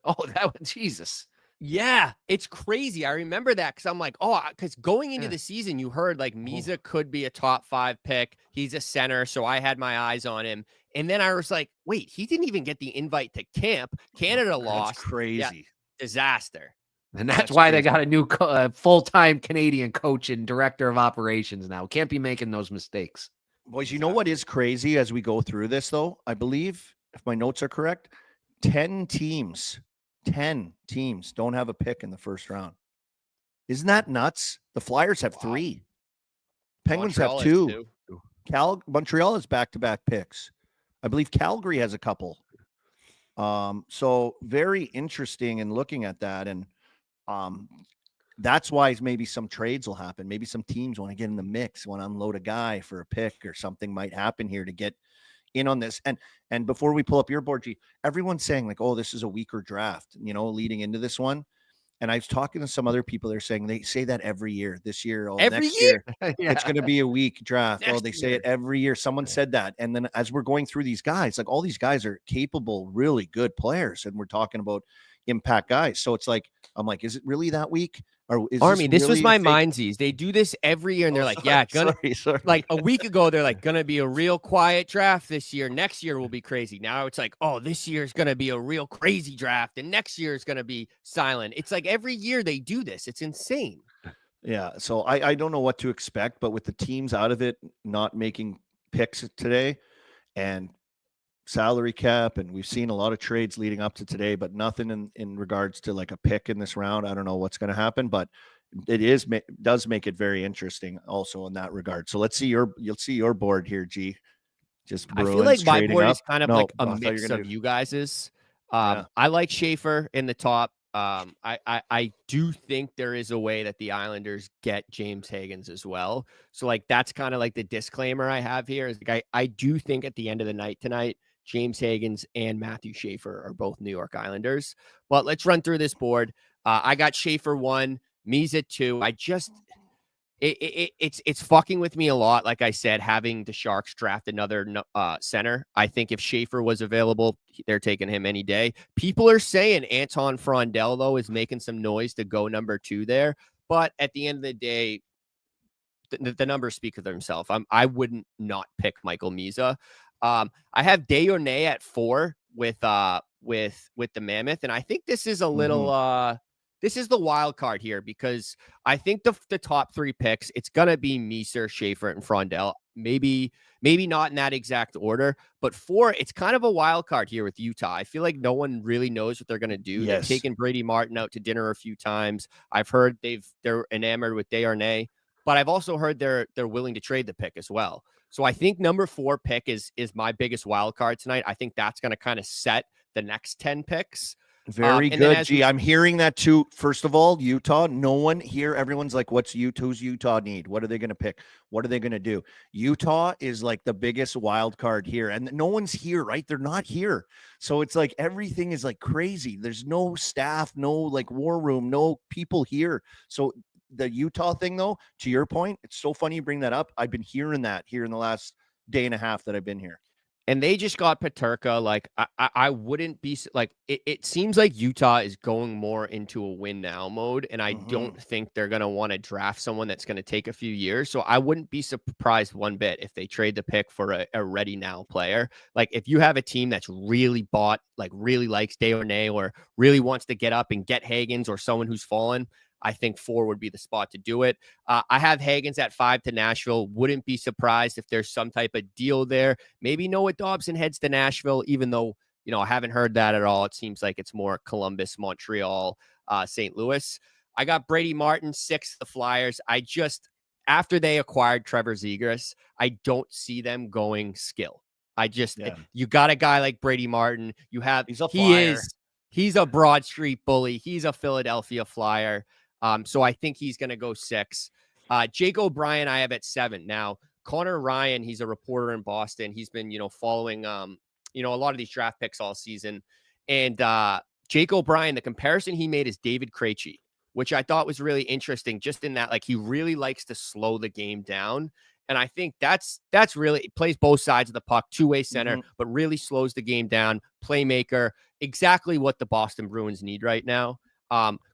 Oh, that was Jesus. Yeah, it's crazy. I remember that because I'm like, because going into the season, you heard like Misa could be a top 5 pick. He's a center, so I had my eyes on him. And then I was like, wait, he didn't even get the invite to camp. Canada lost. That's crazy. Yeah. Disaster. And that's why crazy. They got a new full-time Canadian coach and director of operations now. Can't be making those mistakes. Boys, you know what is crazy as we go through this, though? I believe, if my notes are correct, 10 teams don't have a pick in the first round. Isn't that nuts? The Flyers have 3. Penguins have 2. Montreal has back-to-back picks. I believe Calgary has a couple. So very interesting in looking at that. And that's why maybe some trades will happen. Maybe some teams want to get in the mix, want to unload a guy for a pick or something might happen here to get in on this. And before we pull up your board, G, everyone's saying like, oh, this is a weaker draft, leading into this one. And I was talking to some other people. They're saying they say that every year. This year, Every next year? it's going to be a weak draft. Next They say year. it every year. Someone said that. And then as we're going through these guys, like all these guys are capable, really good players. And we're talking about impact guys. So it's like, I'm like, is it really that weak? Or is Army, this was really my a fake- mindsies. They do this every year, and they're like, sorry, yeah, gonna sorry. like a week ago, they're like, gonna be a real quiet draft this year. Next year will be crazy. Now it's like, oh, this year is gonna be a real crazy draft, and next year is gonna be silent. It's like every year they do this. It's insane. Yeah. So I don't know what to expect, but with the teams out of it, not making picks today and salary cap, and we've seen a lot of trades leading up to today, but nothing in regards to like a pick in this round. I don't know what's going to happen, but it does make it very interesting also in that regard. So you'll see your board here, G. Just I Bruins feel like my trading board up. is kind of No, like a I thought you were mix gonna of do- you guys's. Yeah. I like Schaefer in the top. I do think there is a way that the Islanders get James Higgins as well. So like that's kind of like the disclaimer I have here is like I do think at the end of the night tonight, James Higgins and Matthew Schaefer are both New York Islanders. But let's run through this board. I got Schaefer 1, Misa 2. I just it's fucking with me a lot. Like I said, having the Sharks draft another center. I think if Schaefer was available, they're taking him any day. People are saying Anton Frondell, though, is making some noise to go number 2 there. But at the end of the day, the numbers speak for themselves. I wouldn't not pick Michael Misa. I have Dejournay at 4 with the Mammoth, and I think this is a little this is the wild card here because I think the top 3 picks, it's gonna be Misa, Schaefer, and Frondell. Maybe not in that exact order, but 4, it's kind of a wild card here with Utah. I feel like no one really knows what they're gonna do. Yes. They've taken Brady Martin out to dinner a few times. I've heard they're enamored with Dejournay, but I've also heard they're willing to trade the pick as well. So I think number 4 pick is my biggest wild card tonight. I think that's going to kind of set the next 10 picks. Very good, G. I'm hearing that too. First of all, Utah, no one here. Everyone's like, who's Utah need? What are they going to pick? What are they going to do? Utah is like the biggest wild card here. And no one's here, right? They're not here. So it's like everything is like crazy. There's no staff, no like war room, no people here. So the Utah thing, though, to your point, it's so funny you bring that up. I've been hearing that here in the last day and a half that I've been here. And they just got Peterka. Like, I wouldn't be like, it seems like Utah is going more into a win now mode. And I don't think they're going to want to draft someone that's going to take a few years. So I wouldn't be surprised one bit if they trade the pick for a ready now player. Like, if you have a team that's really bought, like really likes Dejournay or really wants to get up and get Higgins or someone who's fallen, I think 4 would be the spot to do it. I have Higgins at 5 to Nashville. Wouldn't be surprised if there's some type of deal there. Maybe Noah Dobson heads to Nashville, even though, I haven't heard that at all. It seems like it's more Columbus, Montreal, St. Louis. I got Brady Martin, 6, the Flyers. After they acquired Trevor Zegras, I don't see them going skill. You got a guy like Brady Martin. He's a Flyer. He's a Broad Street bully. He's a Philadelphia Flyer. So I think he's going to go 6. Jake O'Brien, I have at 7. Now, Connor Ryan, he's a reporter in Boston. He's been, following, a lot of these draft picks all season. And Jake O'Brien, the comparison he made is David Krejci, which I thought was really interesting, just in that, like, he really likes to slow the game down. And I think that's really plays both sides of the puck, two-way center, but really slows the game down. Playmaker, exactly what the Boston Bruins need right now.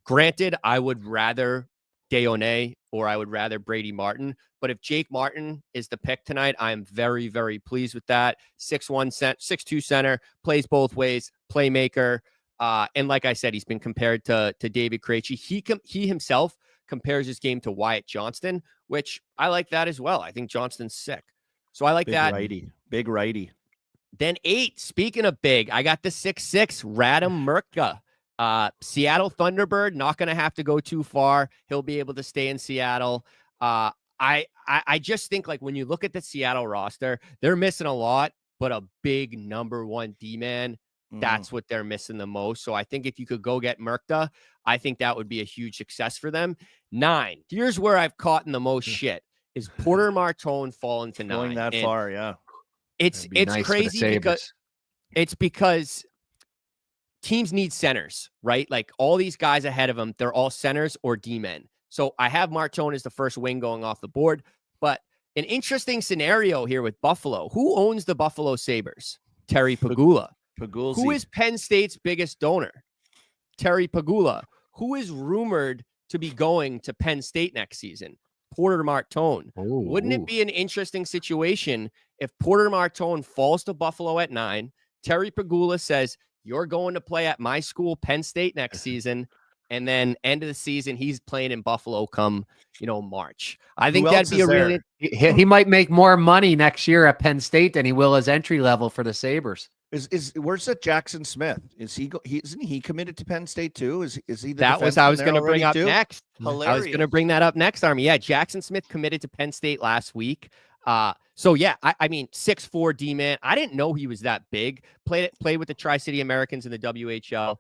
Granted, I would rather Dejournay or I would rather Brady Martin, but if Jake Martin is the pick tonight, I'm very, very pleased with that. 6'1", 6'2" center, plays both ways, playmaker. And like I said, he's been compared to David Krejci. He himself compares his game to Wyatt Johnston, which I like that as well. I think Johnston's sick. So I like that. Big righty. Then 8, speaking of big, I got the 6'6", Radim Murka. Seattle Thunderbird, not going to have to go too far. He'll be able to stay in Seattle. I just think, like, when you look at the Seattle roster, they're missing a lot, but a big number 1 D-man, that's what they're missing the most. So I think if you could go get Murka, I think that would be a huge success for them. 9, here's where I've caught in the most shit, is Porter Martone falling to 9. Going that far, yeah. It's nice crazy because teams need centers, right? Like all these guys ahead of them, they're all centers or D-men. So I have Martone as the first wing going off the board, but an interesting scenario here with Buffalo. Who owns the Buffalo Sabres? Terry Pagula. Who is Penn State's biggest donor? Terry Pagula. Who is rumored to be going to Penn State next season? Porter Martone. Wouldn't it be an interesting situation if Porter Martone falls to Buffalo at 9? Terry Pagula says, you're going to play at my school, Penn State, next season. And then end of the season, he's playing in Buffalo come, March. I think that'd be a really... He might make more money next year at Penn State than he will as entry level for the Sabres. Where's that Jackson Smith? Isn't he committed to Penn State too? Is he I was going to bring up too? next. Hilarious. I was going to bring that up next, Army. Yeah, Jackson Smith committed to Penn State last week. So yeah, I mean 6'4" D-man. I didn't know he was that big. Played with the Tri-City Americans in the WHL.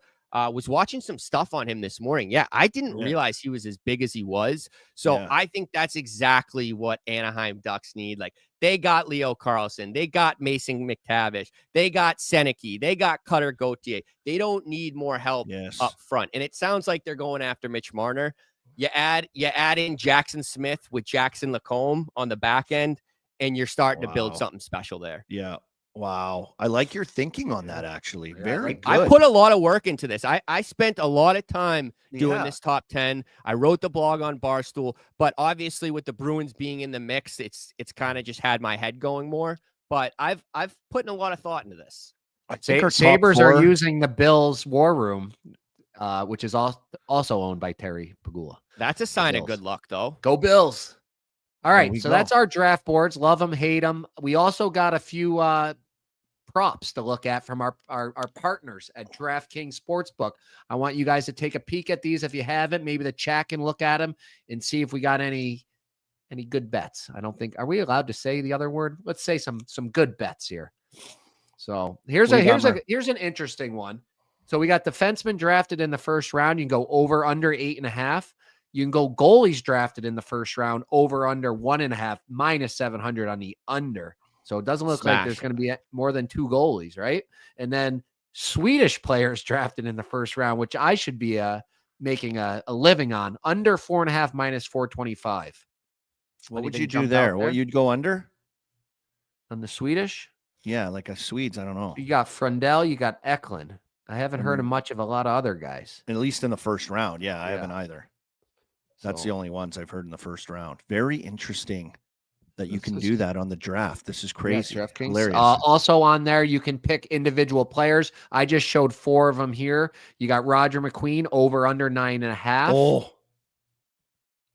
Was watching some stuff on him this morning. Yeah, I didn't realize he was as big as he was. So I think that's exactly what Anaheim Ducks need. Like they got Leo Carlson, they got Mason McTavish, they got Seneke, they got Cutter Gauthier. They don't need more help up front. And it sounds like they're going after Mitch Marner. You add in Jackson Smith with Jackson Lacombe on the back end, and you're starting to build something special there. Yeah. Wow. I like your thinking on that, actually. Very good. I put a lot of work into this. I spent a lot of time doing this top 10. I wrote the blog on Barstool, but obviously with the Bruins being in the mix, it's kind of just had my head going more. But I've put in a lot of thought into this. Sabres are using the Bills War Room, which is also owned by Terry Pagula. That's a sign of good luck, though. Go Bills. All right, so that's our draft boards. Love them, hate them. We also got a few props to look at from our partners at DraftKings Sportsbook. I want you guys to take a peek at these if you haven't. Maybe the chat can look at them and see if we got any good bets. I don't think, are we allowed to say the other word? Let's say some good bets here. So here's an interesting one. So we got defensemen drafted in the first round. You can go over under 8.5. You can go goalies drafted in the first round over under 1.5 minus 700 on the under. So it doesn't look like there's going to be more than 2 goalies, right? And then Swedish players drafted in the first round, which I should be making a living on, under 4.5 minus 425. What would you do there? What you'd go under? On the Swedish? Yeah, like a Swedes. I don't know. You got Frundell, you got Eklund. I haven't heard of much of a lot of other guys. At least in the first round. Yeah, I haven't either. That's the only ones I've heard in the first round. Very interesting that you can do that on the draft. This is crazy. Yes, DraftKings. Also on there, you can pick individual players. I just showed 4 of them here. You got Roger McQueen over under 9.5. Oh,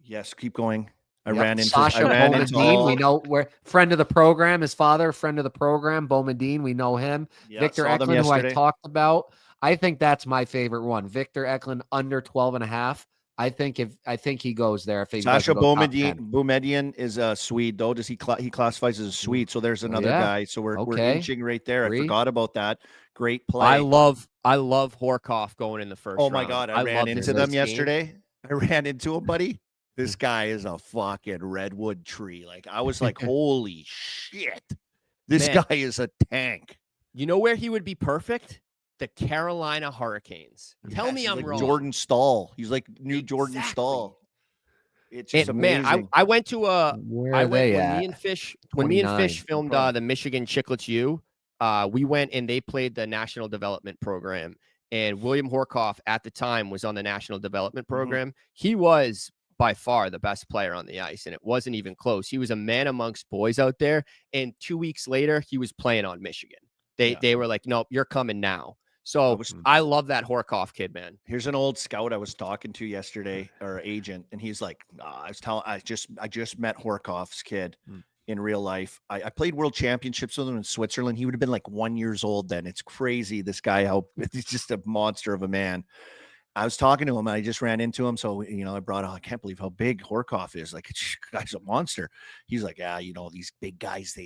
yes. Keep going. I ran into Sasha Boumediene. We know where friend of the program, his father, friend of the program, Boumediene. We know him. Yeah, Victor Eklund, who I talked about. I think that's my favorite one. Victor Eklund under 12.5. I think he goes there. If he Sasha Boumediene is a Swede, though. Does he classifies as a Swede? So there's another guy. So we're inching right there. I forgot about that. Great play. I love Horkoff going in the first. Oh my God, I ran into them yesterday. I ran into him, buddy. This guy is a fucking redwood tree. Like I was like, holy shit, this guy is a tank. You know where he would be perfect? The Carolina Hurricanes. Tell me I'm wrong. Jordan Stahl. He's like new Jordan Stahl. It's just amazing. Man, I went to when me and Fish filmed the Michigan Chicklets U. We went and they played the National Development Program. And William Horkoff at the time was on the National Development Program. He was by far the best player on the ice, and it wasn't even close. He was a man amongst boys out there. And 2 weeks later, he was playing on Michigan. They were like, nope, you're coming now. So I love that Horkoff kid, man. Here's an old scout I was talking to yesterday, or agent, and he's like, I just met Horkoff's kid in real life. I played world championships with him in Switzerland. He would have been like 1 year old then. It's crazy. This guy, he's just a monster of a man. I was talking to him and I just ran into him. So, I brought I can't believe how big Horkoff is. Like, this guy's a monster. He's like, these big guys,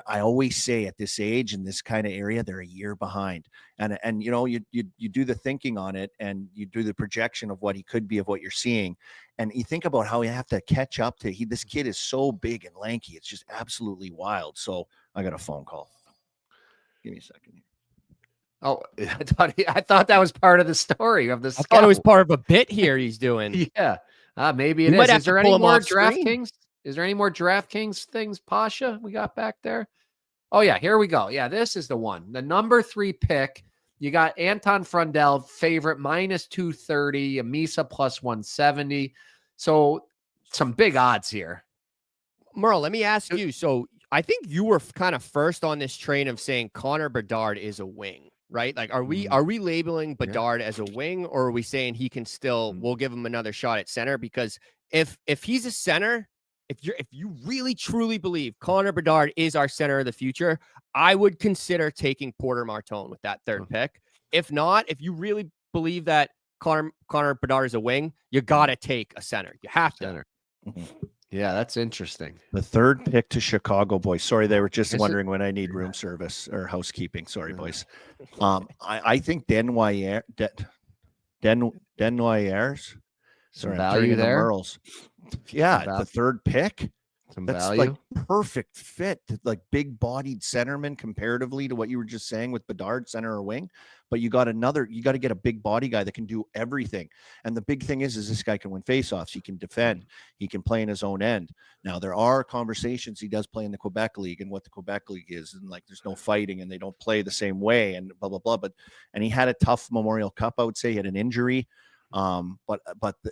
I always say at this age in this kind of area, they're a year behind. And you do the thinking on it and you do the projection of what he could be, of what you're seeing. And you think about how you have to catch up to this kid is so big and lanky. It's just absolutely wild. So I got a phone call. Give me a second here. Oh, I thought that was part of the story of the I thought it was scout. part of a bit here he's doing. Yeah. Maybe We it might is. have Is to there pull any him more off screen. DraftKings? Is there any more DraftKings things, Pasha, we got back there? Oh, yeah, here we go. Yeah, this is the one. The number 3 pick. You got Anton Frundell, favorite, minus 230, Misa plus 170. So some big odds here. Merle, let me ask you. So I think you were kind of first on this train of saying Connor Bedard is a wing, right? Like, are we labeling Bedard as a wing, or are we saying he can still? We'll give him another shot at center, because if he's a center, if you really truly believe Connor Bedard is our center of the future, I would consider taking Porter Martone with that 3rd pick. If not, if you really believe that Connor Bedard is a wing, you gotta take a center. You have to. Yeah, that's interesting. The 3rd pick to Chicago, boys. Sorry, they were just Is wondering when I need room service or housekeeping. Sorry, boys. I think Denoyers. Sorry, I'm value turning into there? Murls. Yeah, the 3rd pick. Some That's value. like perfect fit, like big-bodied centerman comparatively to what you were just saying with Bedard, center or wing. But you got to get a big body guy that can do everything. And the big thing is this guy can win faceoffs. He can defend. He can play in his own end. Now, there are conversations. He does play in the Quebec League and what the Quebec League is. And like, there's no fighting and they don't play the same way and blah, blah, blah. And he had a tough Memorial Cup, I would say. He had an injury. But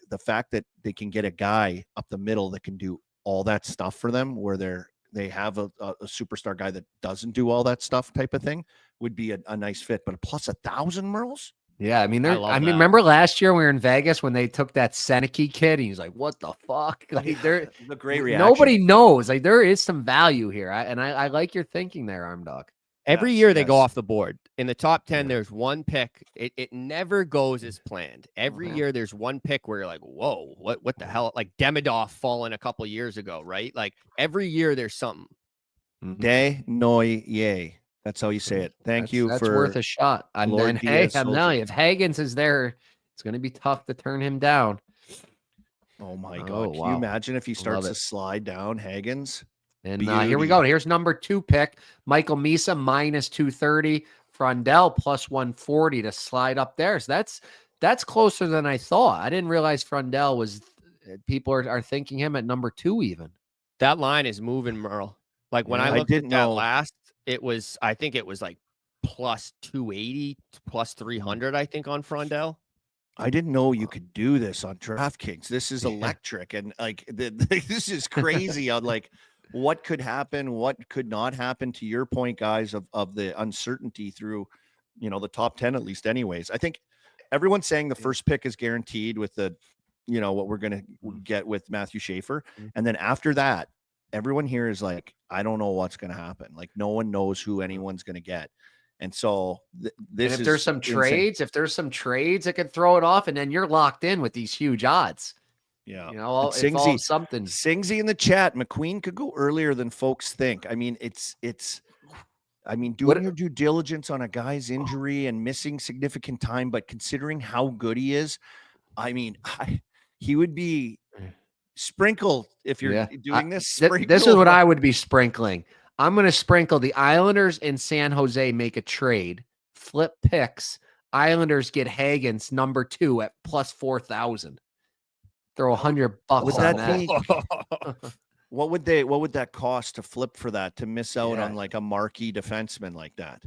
the fact that they can get a guy up the middle that can do all that stuff for them, where they have a superstar guy that doesn't do all that stuff type of thing, would be a nice fit. But plus 1,000 Murls. Yeah, I mean, love that. remember last year when we were in Vegas when they took that Seneke kid and he's like, "What the fuck?" Like, The great reaction. nobody knows. Like, there is some value here, I like your thinking there, Arm Dog. Every year they go off the board. In the top 10, there's one pick. It never goes as planned. Every year there's one pick where you're like, whoa, what the hell? Like Demidov falling a couple years ago, right? Like every year there's something. Denoyers. That's how you say it. Thank you that's for worth a shot. And Lord then, hey, Diaz I'm Soldier. telling you, if Hagens is there, it's going to be tough to turn him down. Oh my God. Oh, Can wow. you imagine if he starts Love to it. slide down Hagens? And here we go. Here's number 2 pick. Michael Misa, minus 230. Frundell, plus 140 to slide up there. So that's closer than I thought. I didn't realize Frundell was, people are thinking him at number 2 even. That line is moving, Merle. Like when I looked at that last, I think it was like plus 280, plus 300, I think, on Frundell. I didn't know you could do this on DraftKings. This is electric. And like, this is crazy on like what could happen, what could not happen, to your point, guys, of the uncertainty through, the top 10, at least anyways. I think everyone's saying the first pick is guaranteed with the, what we're going to get with Matthew Schaefer. And then after that, everyone here is like, I don't know what's going to happen. Like no one knows who anyone's going to get. And so this and if there's some trades, it could throw it off, and then you're locked in with these huge odds. Yeah. If all something. Singsy in the chat, McQueen could go earlier than folks think. I mean, doing your due diligence on a guy's injury and missing significant time, but considering how good he is, I mean, he would be sprinkled if you're doing this. This is what I would be sprinkling. I'm going to sprinkle the Islanders and San Jose make a trade, flip picks. Islanders get Hagens number 2 at plus 4,000. Throw $100 on that. What would that cost to flip for that, to miss out on like a marquee defenseman like that?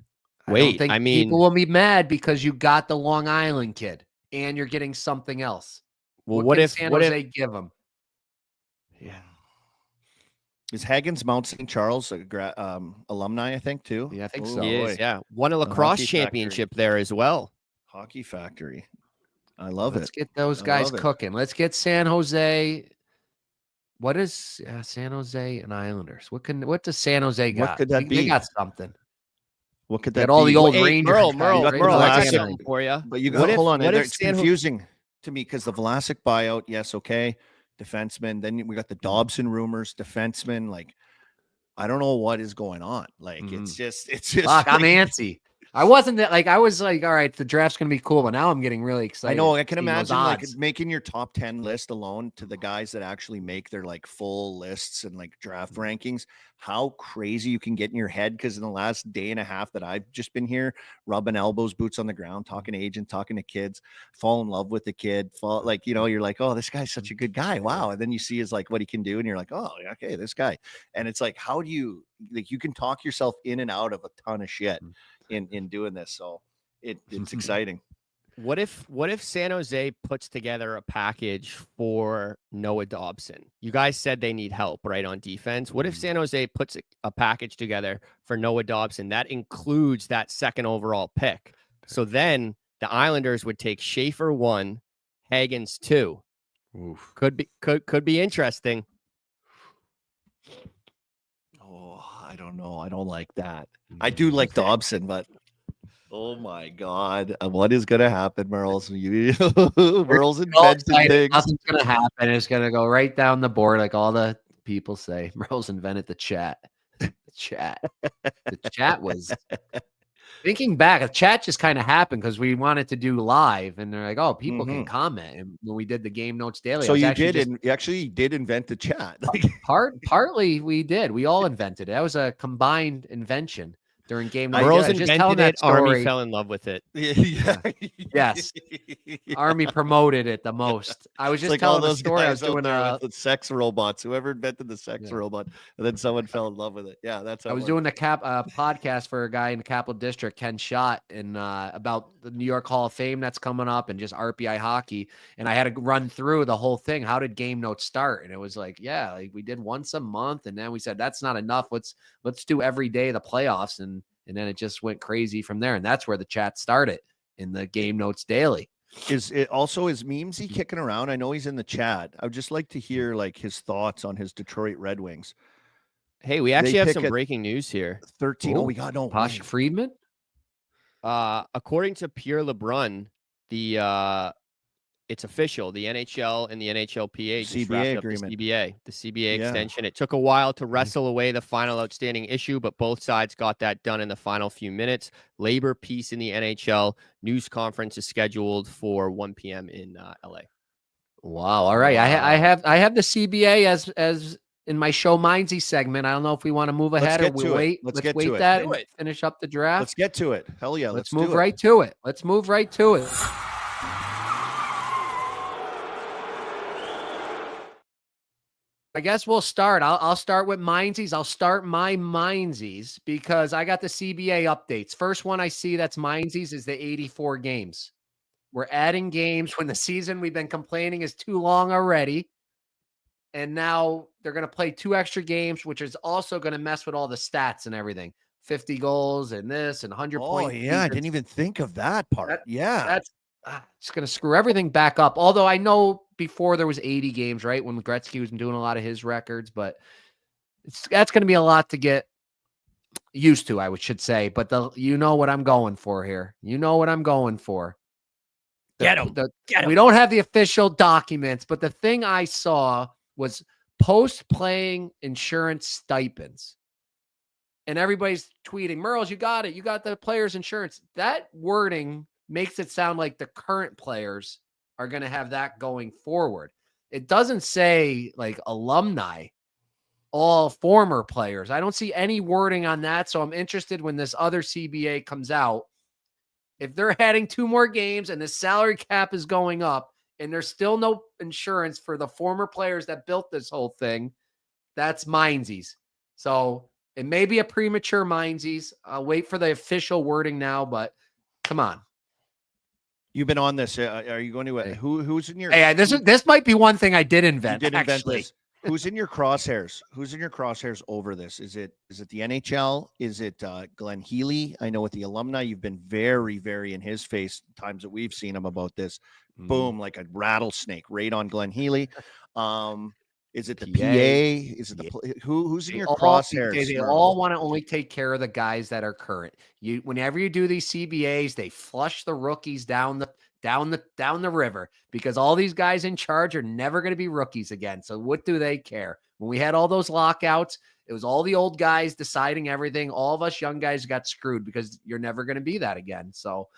I mean, people will be mad because you got the Long Island kid and you're getting something else. Well, what if San Jose give him? Yeah. Is Hagens Mount St. Charles alumni, I think, too? Yeah, I think so. He is, yeah. Won a lacrosse championship there as well. Hockey Factory. I love Let's get those guys cooking. Let's get San Jose. What is San Jose and Islanders? What does San Jose got? What could that be? They got something. What could that get all be? the old Rangers? Merle, I got something for you. But you got hold on. It's confusing to me because the Vlasic buyout, yes, okay. Defenseman. Then we got the Dobson rumors, defenseman. Like, I don't know what is going on. Like, it's just Fuck, I'm antsy. I wasn't that like I was like, all right, the draft's gonna be cool, but now I'm getting really excited. I know. I can seeing those imagine like odds. making your top 10 list alone to the guys that actually make their like full lists and like draft rankings. How crazy you can get in your head. Cause in the last day and a half that I've just been here, rubbing elbows, boots on the ground, talking to agents, talking to kids, fall in love with the kid, like, you know, you're like, oh, this guy's such a good guy. Wow. And then you see his like what he can do, and you're like, oh, okay, this guy. And it's like, how do you like you can talk yourself in and out of a ton of shit in doing this. So it's exciting. What if San Jose puts together a package for Noah Dobson? You guys said they need help, right, on defense. What if San Jose puts a package together for Noah Dobson that includes that second overall pick? So then the Islanders would take Schaefer 1, Hagens 2. Oof. Could be interesting. Oh, I don't know. I don't like that. I do like Dobson, but oh my God, what is gonna happen, Murls? Murls invented things. Nothing's gonna happen. It's gonna go right down the board, like all the people say. Murls invented the chat. The chat was thinking back. The chat just kind of happened because we wanted to do live, and they're like, "Oh, people can comment." And when we did the Game Notes Daily, so you actually did invent the chat. Partly we did. We all invented it. That was a combined invention. During game night, Murls invented it. Army fell in love with it. Yeah. Yes, Army promoted it the most. I was just like telling those the story. I was doing the sex robots. Whoever invented the sex robot, and then someone fell in love with it. Yeah, that's. How I was doing the podcast for a guy in the Capital District, Ken Schott, and about the New York Hall of Fame that's coming up, and just RPI hockey. And I had to run through the whole thing. How did Game Notes start? And it was like, yeah, like we did once a month, and then we said that's not enough. Let's do every day of the playoffs, and then it just went crazy from there. And that's where the chat started in the Game Notes Daily. Is Memesy kicking around? I know he's in the chat. I would just like to hear like his thoughts on his Detroit Red Wings. Hey, we actually have some breaking news here. 13. Oh, we got no Pasha Friedman. According to Pierre LeBrun, it's official. The NHL and the NHLPA just wrapped up the CBA extension. It took a while to wrestle away the final outstanding issue, but both sides got that done in the final few minutes. Labor peace in the NHL. News conference is scheduled for 1 p.m. in LA. Wow. All right. Wow. I have the CBA as in my show Mindsy segment. I don't know if we want to move ahead or we wait. Let's wait that and finish up the draft. Let's get to it. Hell yeah. Let's move right to it. Let's move right to it. I guess we'll start. I'll start with Mindsies. I'll start my Mindsies because I got the CBA updates. First one I see that's Mindsies is the 84 games. We're adding games when the season we've been complaining is too long already. And now they're going to play 2 extra games, which is also going to mess with all the stats and everything. 50 goals and this and 100 points. Oh, yeah. I didn't even think of that part. That's it's going to screw everything back up. Although I know before there was 80 games, right? When Gretzky was doing a lot of his records, but that's going to be a lot to get used to, I should say. But you know what I'm going for here. You know what I'm going for. Get him. We don't have the official documents, but the thing I saw was post-playing insurance stipends. And everybody's tweeting, Murls, you got it. You got the players' insurance. That wording makes it sound like the current players are going to have that going forward. It doesn't say like alumni, all former players. I don't see any wording on that. So I'm interested when this other CBA comes out. If they're adding 2 more games and the salary cap is going up and there's still no insurance for the former players that built this whole thing, that's Mindsies. So it may be a premature Mindsies. I'll wait for the official wording now, but come on. You've been on this. Are you going to who's in your? Hey, this might be one thing I did invent. You did invent this. Who's in your crosshairs? Who's in your crosshairs over this? Is it the NHL? Is it Glenn Healy? I know with the alumni, you've been very, very in his face times that we've seen him about this. Boom, like a rattlesnake right on Glenn Healy. Is it the PA? Is it the who's in your crosshairs? They all want to only take care of the guys that are current. Whenever you do these CBAs, they flush the rookies down the river because all these guys in charge are never going to be rookies again. So what do they care? When we had all those lockouts, It was all the old guys deciding everything. All of us young guys got screwed because you're never going to be that again. So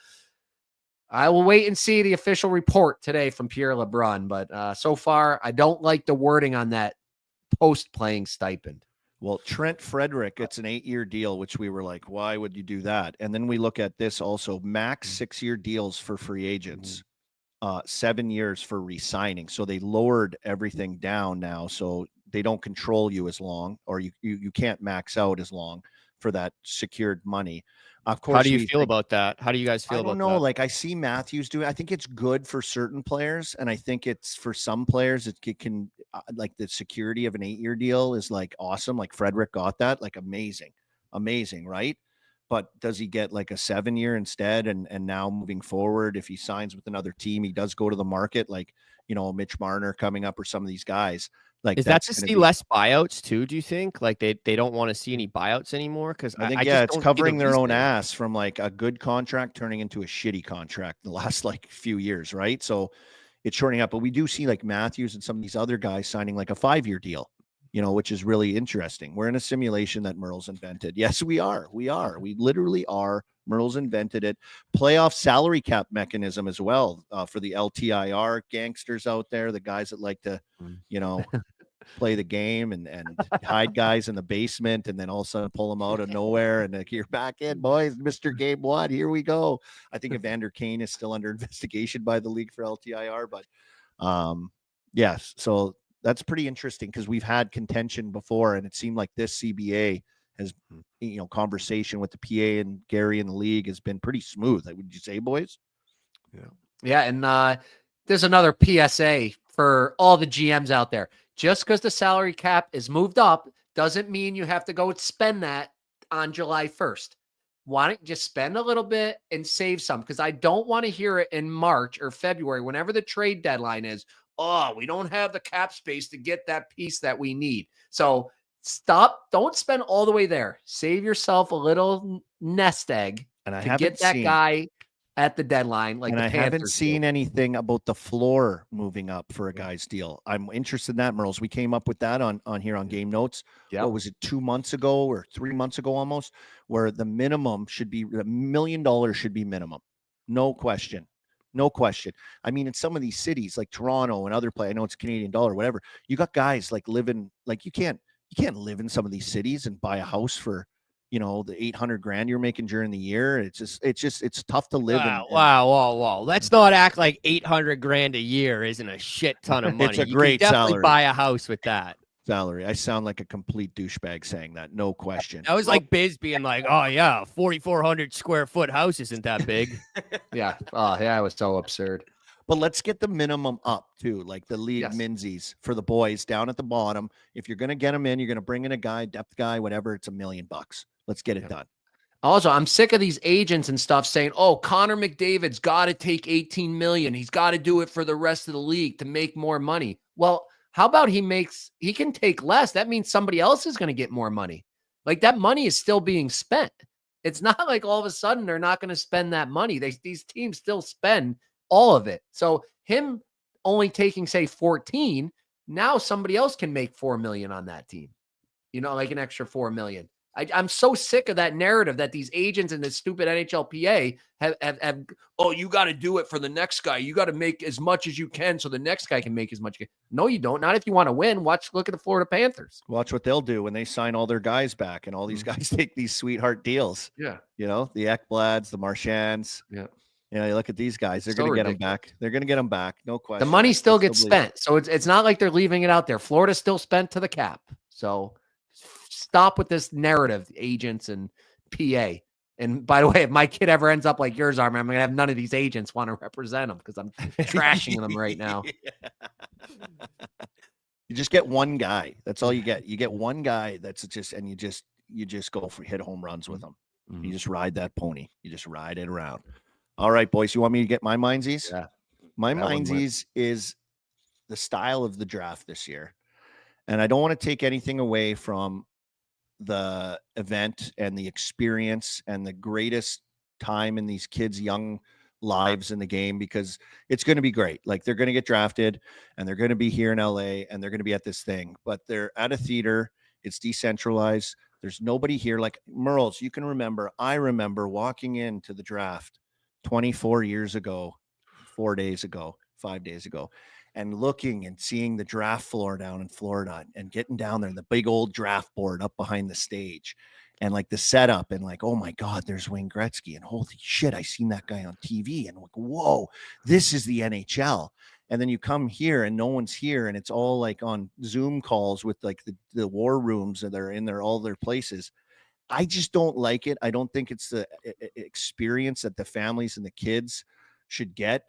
I will wait and see the official report today from Pierre LeBrun. But so far, I don't like the wording on that post-playing stipend. Well, Trent Frederick, it's an 8-year deal, which we were like, why would you do that? And then we look at this also, max 6-year deals for free agents, 7 years for re-signing. So they lowered everything down now. So they don't control you as long, or you can't max out as long for that secured money. Of course. How do you feel about that? How do you guys feel about that? I don't know. Like, I see Matthews doing, I think it's good for certain players. And I think it's for some players, it can, like, the security of an 8-year deal is like awesome. Like Frederick got that, like amazing, right? But does he get like a 7-year instead? And now moving forward, if he signs with another team, he does go to the market, like, Mitch Marner coming up, or some of these guys. Like, is that to see less buyouts too? Do you think like they don't want to see any buyouts anymore? Because I think it's covering their own ass from like a good contract turning into a shitty contract the last like few years, right? So it's shortening up. But we do see like Matthews and some of these other guys signing like a 5-year deal, which is really interesting. We're in a simulation that Murls invented. Yes, we are. We literally are. Murls invented it. Playoff salary cap mechanism as well, for the LTIR gangsters out there, the guys that like to, play the game and hide guys in the basement, and then all of a sudden pull them out of nowhere, and like, you're back in, boys, Mr. Game 1, here we go. I think Evander Kane is still under investigation by the league for LTIR, but yes, so that's pretty interesting because we've had contention before, and it seemed like this CBA has, conversation with the PA and Gary in the league has been pretty smooth. Would you say, boys? Yeah. And there's another PSA for all the GMs out there. Just because the salary cap is moved up doesn't mean you have to go spend that on July 1st. Why don't you just spend a little bit and save some? Because I don't want to hear it in March or February, whenever the trade deadline is. Oh, we don't have the cap space to get that piece that we need. So stop. Don't spend all the way there. Save yourself a little nest egg to get that guy at the deadline. Like, and I haven't seen anything about the floor moving up for a guy's deal. I'm interested in that, Murls. We came up with that on here on Game Notes. What was it, 2 months ago or 3 months ago almost, where the minimum should be $1 million should be minimum. No question. I mean, in some of these cities like Toronto and other places, I know it's Canadian dollar, whatever. You got guys like living, like you can't live in some of these cities and buy a house for, the $800,000 you're making during the year. It's tough to live in. Wow. Let's not act like $800,000 a year isn't a shit ton of money. It's a great salary. Buy a house with that salary. I sound like a complete douchebag saying that. No question. I was like Biz being like, oh yeah, 4,400 square foot house isn't that big. Yeah. Oh yeah. It was so absurd. But let's get the minimum up too, like the league minsies for the boys down at the bottom. If you're going to get them in, you're going to bring in a guy, depth guy, whatever. It's $1 million. Let's get it done. Also, I'm sick of these agents and stuff saying, oh, Connor McDavid's got to take $18 million. He's got to do it for the rest of the league to make more money. Well, how about he can take less? That means somebody else is going to get more money. Like, that money is still being spent. It's not like all of a sudden they're not going to spend that money. These teams still spend all of it. So him only taking, say, 14, now somebody else can make $4 million on that team. Like an extra $4 million. I'm so sick of that narrative that these agents and this stupid NHLPA have oh, you got to do it for the next guy. You got to make as much as you can so the next guy can make as much. No, you don't. Not if you want to win. Look at the Florida Panthers. Watch what they'll do when they sign all their guys back and all these guys take these sweetheart deals. Yeah. The Ekblads, the Marchands. Yeah. You look at these guys. They're going to get them back. They're going to get them back. No question. The money still gets spent. So it's not like they're leaving it out there. Florida's still spent to the cap. So stop with this narrative, agents and PA. And by the way, if my kid ever ends up like yours, Armin, I'm going to have none of these agents want to represent them because I'm trashing them right now. You just get one guy. That's all you get. You get one guy that's just, and you just go for hit home runs with them. You just ride that pony. You just ride it around. All right, boys. You want me to get my mindsies? Yeah. My mindsies is the style of the draft this year. And I don't want to take anything away from the event and the experience and the greatest time in these kids' young lives in the game, because it's going to be great. Like, they're going to get drafted and they're going to be here in LA and they're going to be at this thing, but they're at a theater It's decentralized. There's nobody here. Like Murls, you can remember, I remember walking into the draft 24 years ago, 4 days ago, 5 days ago, and looking and seeing the draft floor down in Florida and getting down there and the big old draft board up behind the stage and like the setup and like, oh my God, there's Wayne Gretzky and holy shit, I seen that guy on TV and like, whoa, this is the NHL. And then you come here and no one's here and it's all like on Zoom calls with like the war rooms and they're in there, all their places. I just don't like it. I don't think it's the experience that the families and the kids should get.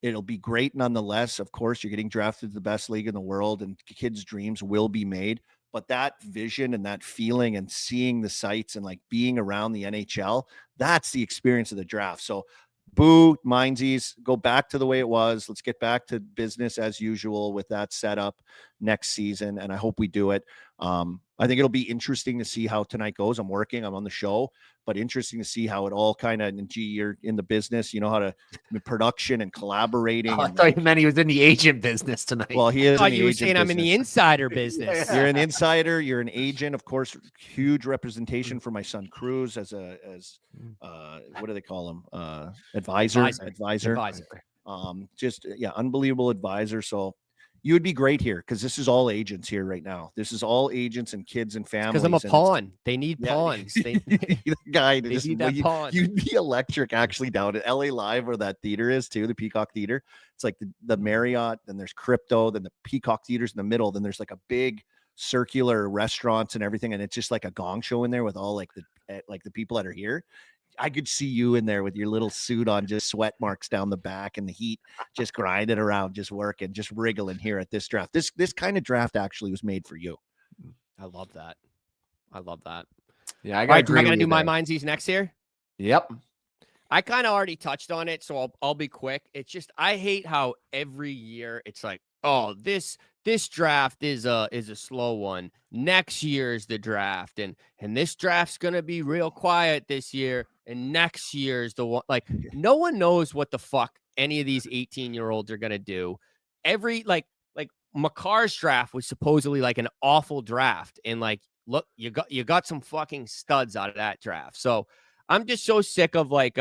It'll be great nonetheless. Of course, you're getting drafted to the best league in the world and kids' dreams will be made. But that vision and that feeling and seeing the sights and like being around the NHL, that's the experience of the draft. So boo, Mindsies, go back to the way it was. Let's get back to business as usual with that setup next season. And I hope we do it. I think it'll be interesting to see how tonight goes. I'm on the show, but interesting to see how it all kind of, and you're in the business, you know how to production and collaborating. I thought you meant he was in the agent business tonight. Well, he is. I thought you were saying I'm in the insider business. You're an insider. You're an agent, of course. Huge representation for my son Cruz as what do they call him? Advisor. Unbelievable advisor. So you would be great here because this is all agents here right now. This is all agents and kids and families. Because I'm a pawn. They need pawns. They need that pawn. You'd be electric actually down at LA Live where that theater is too, the Peacock Theater. It's like the Marriott, then there's Crypto, then the Peacock Theater's in the middle, then there's like a big circular restaurants and everything, and it's just like a gong show in there with all like the people that are here. I could see you in there with your little suit on, just sweat marks down the back and the heat, just grinding around, just working, just wriggling here at this draft. This kind of draft actually was made for you. I love that. Yeah, I All right, agree. am I going to do my Mindsies next here? Yep. I kind of already touched on it, so I'll be quick. It's just I hate how every year it's like, oh, this draft is a slow one. Next year's the draft, and this draft's gonna be real quiet this year, and next year's the one. Like no one knows what the fuck any of these 18-year-olds are gonna do. Every like Makar's draft was supposedly like an awful draft, and like look, you got some fucking studs out of that draft. So I'm just so sick of let's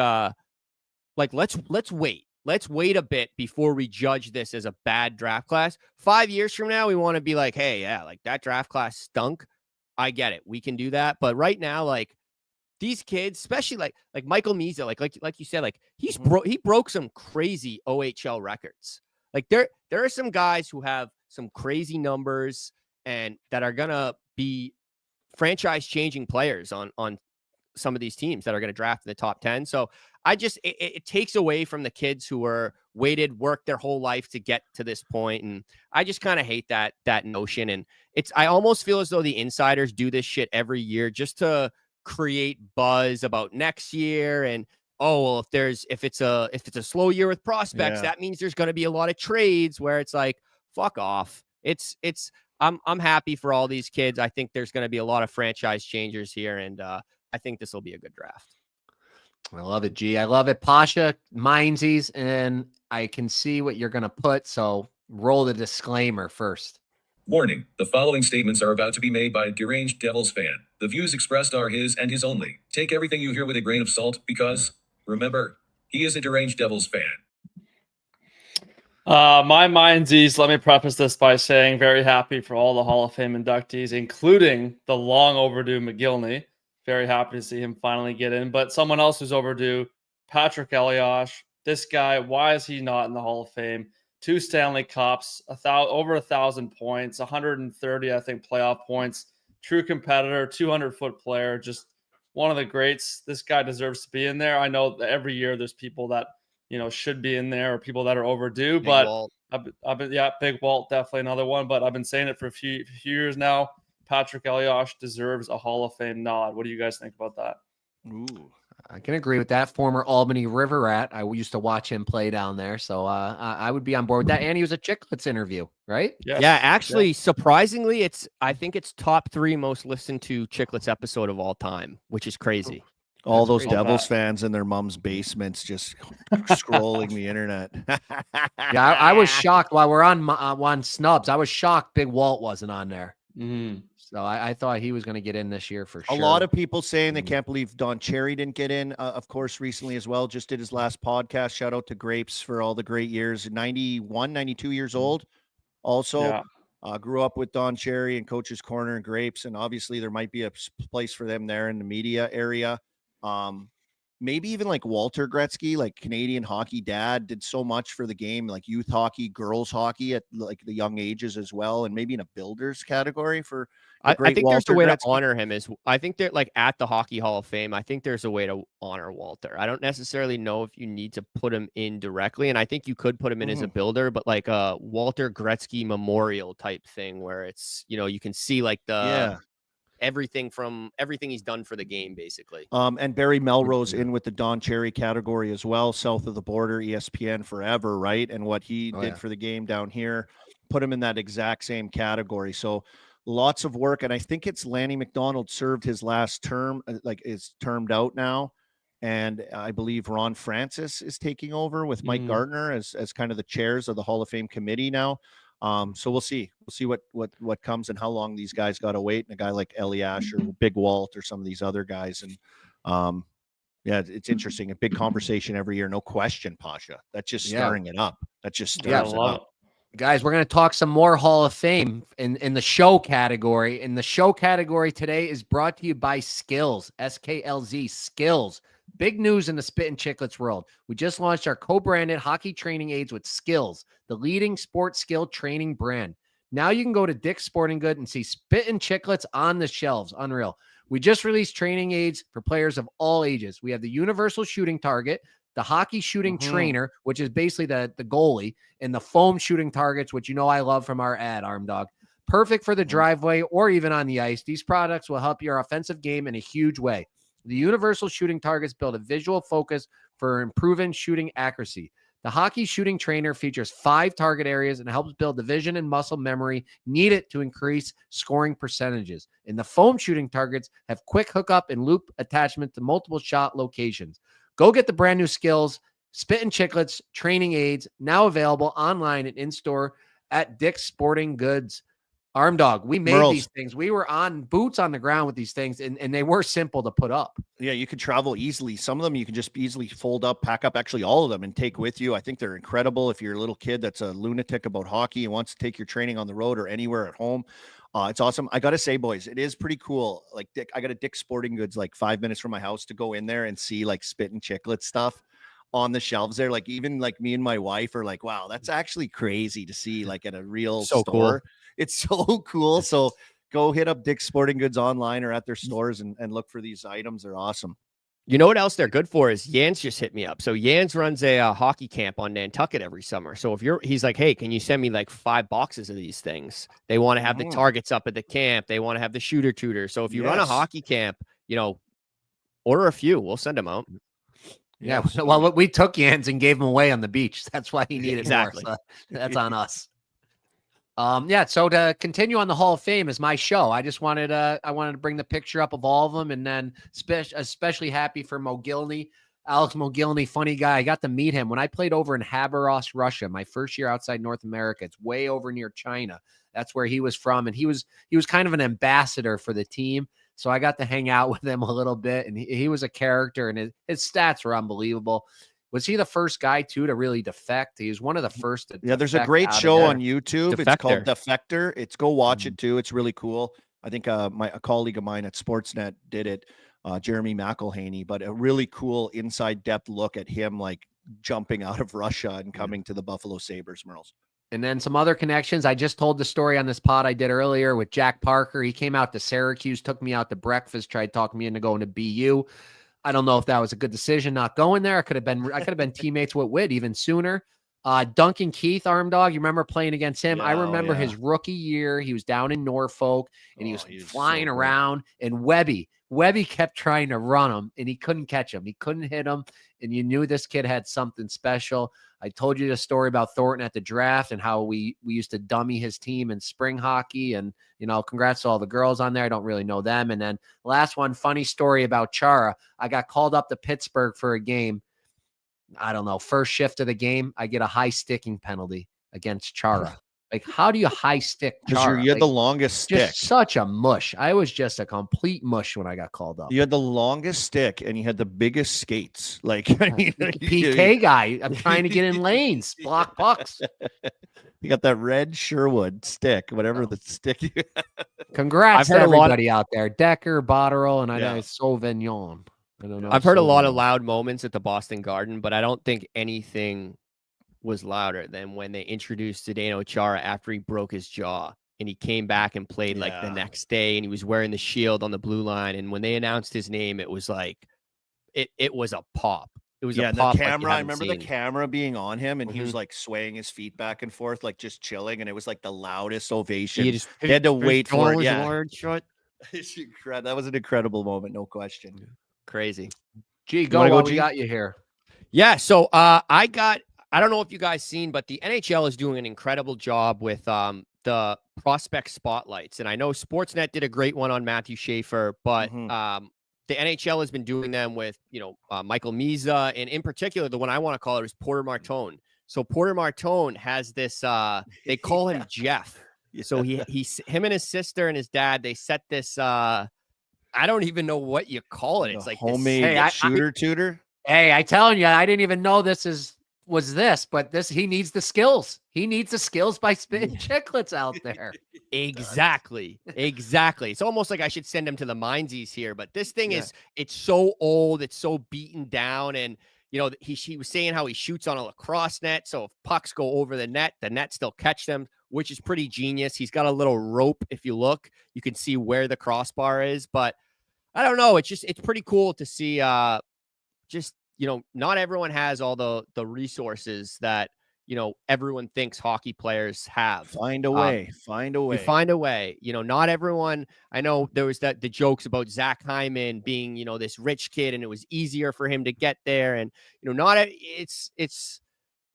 wait. Let's wait a bit before we judge this as a bad draft class. 5 years from now, we want to be like, hey, yeah, like that draft class stunk. I get it. We can do that. But right now, like these kids, especially like Michael Misa, like you said, like he broke some crazy OHL records. Like there are some guys who have some crazy numbers and that are gonna be franchise changing players on some of these teams that are going to draft in the top 10. So it takes away from the kids who were worked their whole life to get to this point. And I just kind of hate that notion. And I almost feel as though the insiders do this shit every year just to create buzz about next year. And, oh, well, if it's a slow year with prospects, that means there's going to be a lot of trades where it's like, fuck off. I'm happy for all these kids. I think there's going to be a lot of franchise changers here. And, I think this will be a good draft. I love it, G. I love it. Pasha, Mindsies, and I can see what you're going to put. So roll the disclaimer first. Warning, the following statements are about to be made by a deranged Devils fan. The views expressed are his and his only. Take everything you hear with a grain of salt because, remember, he is a deranged Devils fan. My Mindsies, let me preface this by saying very happy for all the Hall of Fame inductees, including the long overdue McGillney. Very happy to see him finally get in. But someone else who's overdue, Patrick Elias. This guy, why is he not in the Hall of Fame? 2 Stanley Cups, over 1,000 points, 130, I think, playoff points. True competitor, 200-foot player, just one of the greats. This guy deserves to be in there. I know that every year there's people that should be in there or people that are overdue. Big but Walt. Big Walt, definitely another one. But I've been saying it for a few years now. Patrick Elias deserves a Hall of Fame nod. What do you guys think about that? Ooh, I can agree with that. Former Albany River Rat. I used to watch him play down there. So I would be on board with that. And he was a Chicklets interview, right? Yes. Yeah, actually, surprisingly, I think it's top 3 most listened to Chicklets episode of all time, which is crazy. all those crazy. Devils fans in their mom's basements just scrolling the internet. Yeah, I was shocked while we're on snubs. I was shocked Big Walt wasn't on there. So I thought he was going to get in this year for A sure. lot of people saying they can't believe Don Cherry didn't get in, of course, recently as well. Just did his last podcast. Shout out to Grapes for all the great years. 91, 92 years old. Also, grew up with Don Cherry and Coach's Corner and Grapes. And obviously, there might be a place for them there in the media area. Maybe even like Walter Gretzky, like Canadian hockey dad, did so much for the game, like youth hockey, girls hockey at like the young ages as well. And maybe in a builders category for I think there's a way Gretzky. to honor him. I think that like at the Hockey Hall of Fame, I think there's a way to honor Walter. I don't necessarily know if you need to put him in directly, and I think you could put him in as a builder, but like a Walter Gretzky memorial type thing where it's, you can see like the everything he's done for the game, basically. And Barry Melrose in with the Don Cherry category as well, south of the border, ESPN forever, right? And what he did for the game down here, put him in that exact same category. So lots of work. And I think it's Lanny McDonald served his last term, like is termed out now. And I believe Ron Francis is taking over with Mike Gardner as kind of the chairs of the Hall of Fame committee now. So we'll see what comes and how long these guys got to wait. And a guy like Eliash or Big Walt or some of these other guys. And it's interesting. A big conversation every year. No question, Pasha. That's just stirring it up. That just stirs it up. Guys, we're going to talk some more Hall of Fame in the show category. And the show category today is brought to you by Skills, SKLZ, Skills. Big news in the Spit and Chicklets world. We just launched our co-branded hockey training aids with Skills, the leading sports skill training brand. Now you can go to Dick's Sporting Goods and see Spit and Chicklets on the shelves. Unreal. We just released training aids for players of all ages. We have the universal shooting target, the hockey shooting trainer, which is basically the goalie, and the foam shooting targets, which I love from our ad, Arm Dog. Perfect for the driveway or even on the ice. These products will help your offensive game in a huge way. The universal shooting targets build a visual focus for improving shooting accuracy. The hockey shooting trainer features 5 target areas and helps build the vision and muscle memory needed to increase scoring percentages. And the foam shooting targets have quick hookup and loop attachment to multiple shot locations. Go get the brand new Skills Spit and Chicklets training aids, now available online and in-store at Dick's Sporting Goods. Arm Dog, we made Murls. These things. We were on boots on the ground with these things, and they were simple to put up. Yeah, you can travel easily. Some of them you can just easily fold up, pack up, actually all of them, and take with you. I think they're incredible if you're a little kid that's a lunatic about hockey and wants to take your training on the road or anywhere at home. It's awesome. I got to say, boys, it is pretty cool. Like I got a Dick's Sporting Goods like 5 minutes from my house to go in there and see like Spit and Chicklets stuff on the shelves there. Like even like me and my wife are like, wow, that's actually crazy to see like at a real store. Cool. It's so cool. So go hit up Dick's Sporting Goods online or at their stores and look for these items. They're awesome. You know what else they're good for is Jans just hit me up. So Jans runs a hockey camp on Nantucket every summer. So he's like, hey, can you send me like 5 boxes of these things? They want to have the targets up at the camp. They want to have the shooter tutor. So if you run a hockey camp, order a few. We'll send them out. Yeah. Well, we took Jans and gave him away on the beach. That's why he needed more. So that's on us. So to continue on the Hall of Fame is my show. I just wanted to bring the picture up of all of them, and then especially happy for Mogilny, Alex Mogilny, funny guy. I got to meet him when I played over in Khabarovsk, Russia, my first year outside North America. It's way over near China. That's where he was from, and he was kind of an ambassador for the team. So I got to hang out with him a little bit, and he was a character, and his stats were unbelievable. Was he the first guy, too, to really defect? He was one of the first to there's a great show on YouTube. Defector. It's called Defector. Go watch it, too. It's really cool. I think a colleague of mine at Sportsnet did it, Jeremy McElhaney, but a really cool inside depth look at him, like jumping out of Russia and coming to the Buffalo Sabres, Murls. And then some other connections. I just told the story on this pod I did earlier with Jack Parker. He came out to Syracuse, took me out to breakfast, tried talking me into going to BU. I don't know if that was a good decision not going there. I could have been teammates with Witt even sooner. Duncan Keith, Arm Dog, you remember playing against him? I remember his rookie year. He was down in Norfolk and he was flying around. And Webby kept trying to run him and he couldn't catch him. He couldn't hit him. And you knew this kid had something special. I told you the story about Thornton at the draft and how we used to dummy his team in spring hockey. And, congrats to all the girls on there. I don't really know them. And then last one, funny story about Chara. I got called up to Pittsburgh for a game. I don't know, first shift of the game, I get a high sticking penalty against Chara. Like, how do you high stick Because Chara? you had the Like, longest stick. just such a mush. I was just a complete mush when I got called up. You had the longest stick and you had the biggest skates. Like, I mean, PK guy. I'm trying to get in lanes, block pucks. You got that red Sherwood stick, whatever the stick you Congrats I've to heard a lot of- everybody out there. Decker, Botterill, and I Yeah. know Sauvignon. I don't know. I've heard a lot of Sauvignon. loud moments at the Boston Garden, but I don't think anything was louder than when they introduced Zdeno Chara after he broke his jaw and he came back and played like the Yeah. next day and he was wearing the shield on the blue line. And when they announced his name, it was like, it was a pop. It was Yeah, a and pop. the like you camera, I haven't remember the seen. camera being on him and he was Mhm. like swaying his feet back and forth, like just chilling. And it was like the loudest ovation. He just They had to wait for it. was Yeah. wired shut. That was an incredible moment. No question. Crazy. Gee, go wanna go, while we G? got you here. Yeah. So I don't know if you guys seen, but the NHL is doing an incredible job with the prospect spotlights. And I know Sportsnet did a great one on Matthew Schaefer, but Mhm. the NHL has been doing them with, Michael Miza, and in particular, the one I want to call it is Porter Martone. So Porter Martone has this, they call him Jeff. So him and his sister and his dad, they set this, I don't even know what you call it. The It's like homemade Hey, shooter tutor. Hey, I telling you, I didn't even know was this, but he needs the skills. He needs the skills by spitting chiclets out there. Exactly. It's almost like I should send him to the Mindsies here, but this thing it's so old, it's so beaten down, and he was saying how he shoots on a lacrosse net, so if pucks go over the net still catch them, which is pretty genius. He's got a little rope. If you look, you can see where the crossbar is, but I don't know. It's pretty cool to see. Not everyone has all the resources that everyone thinks hockey players have. Find a way. Find a way. You find a way. Not everyone. I know there was the jokes about Zach Hyman being this rich kid, and it was easier for him to get there. And it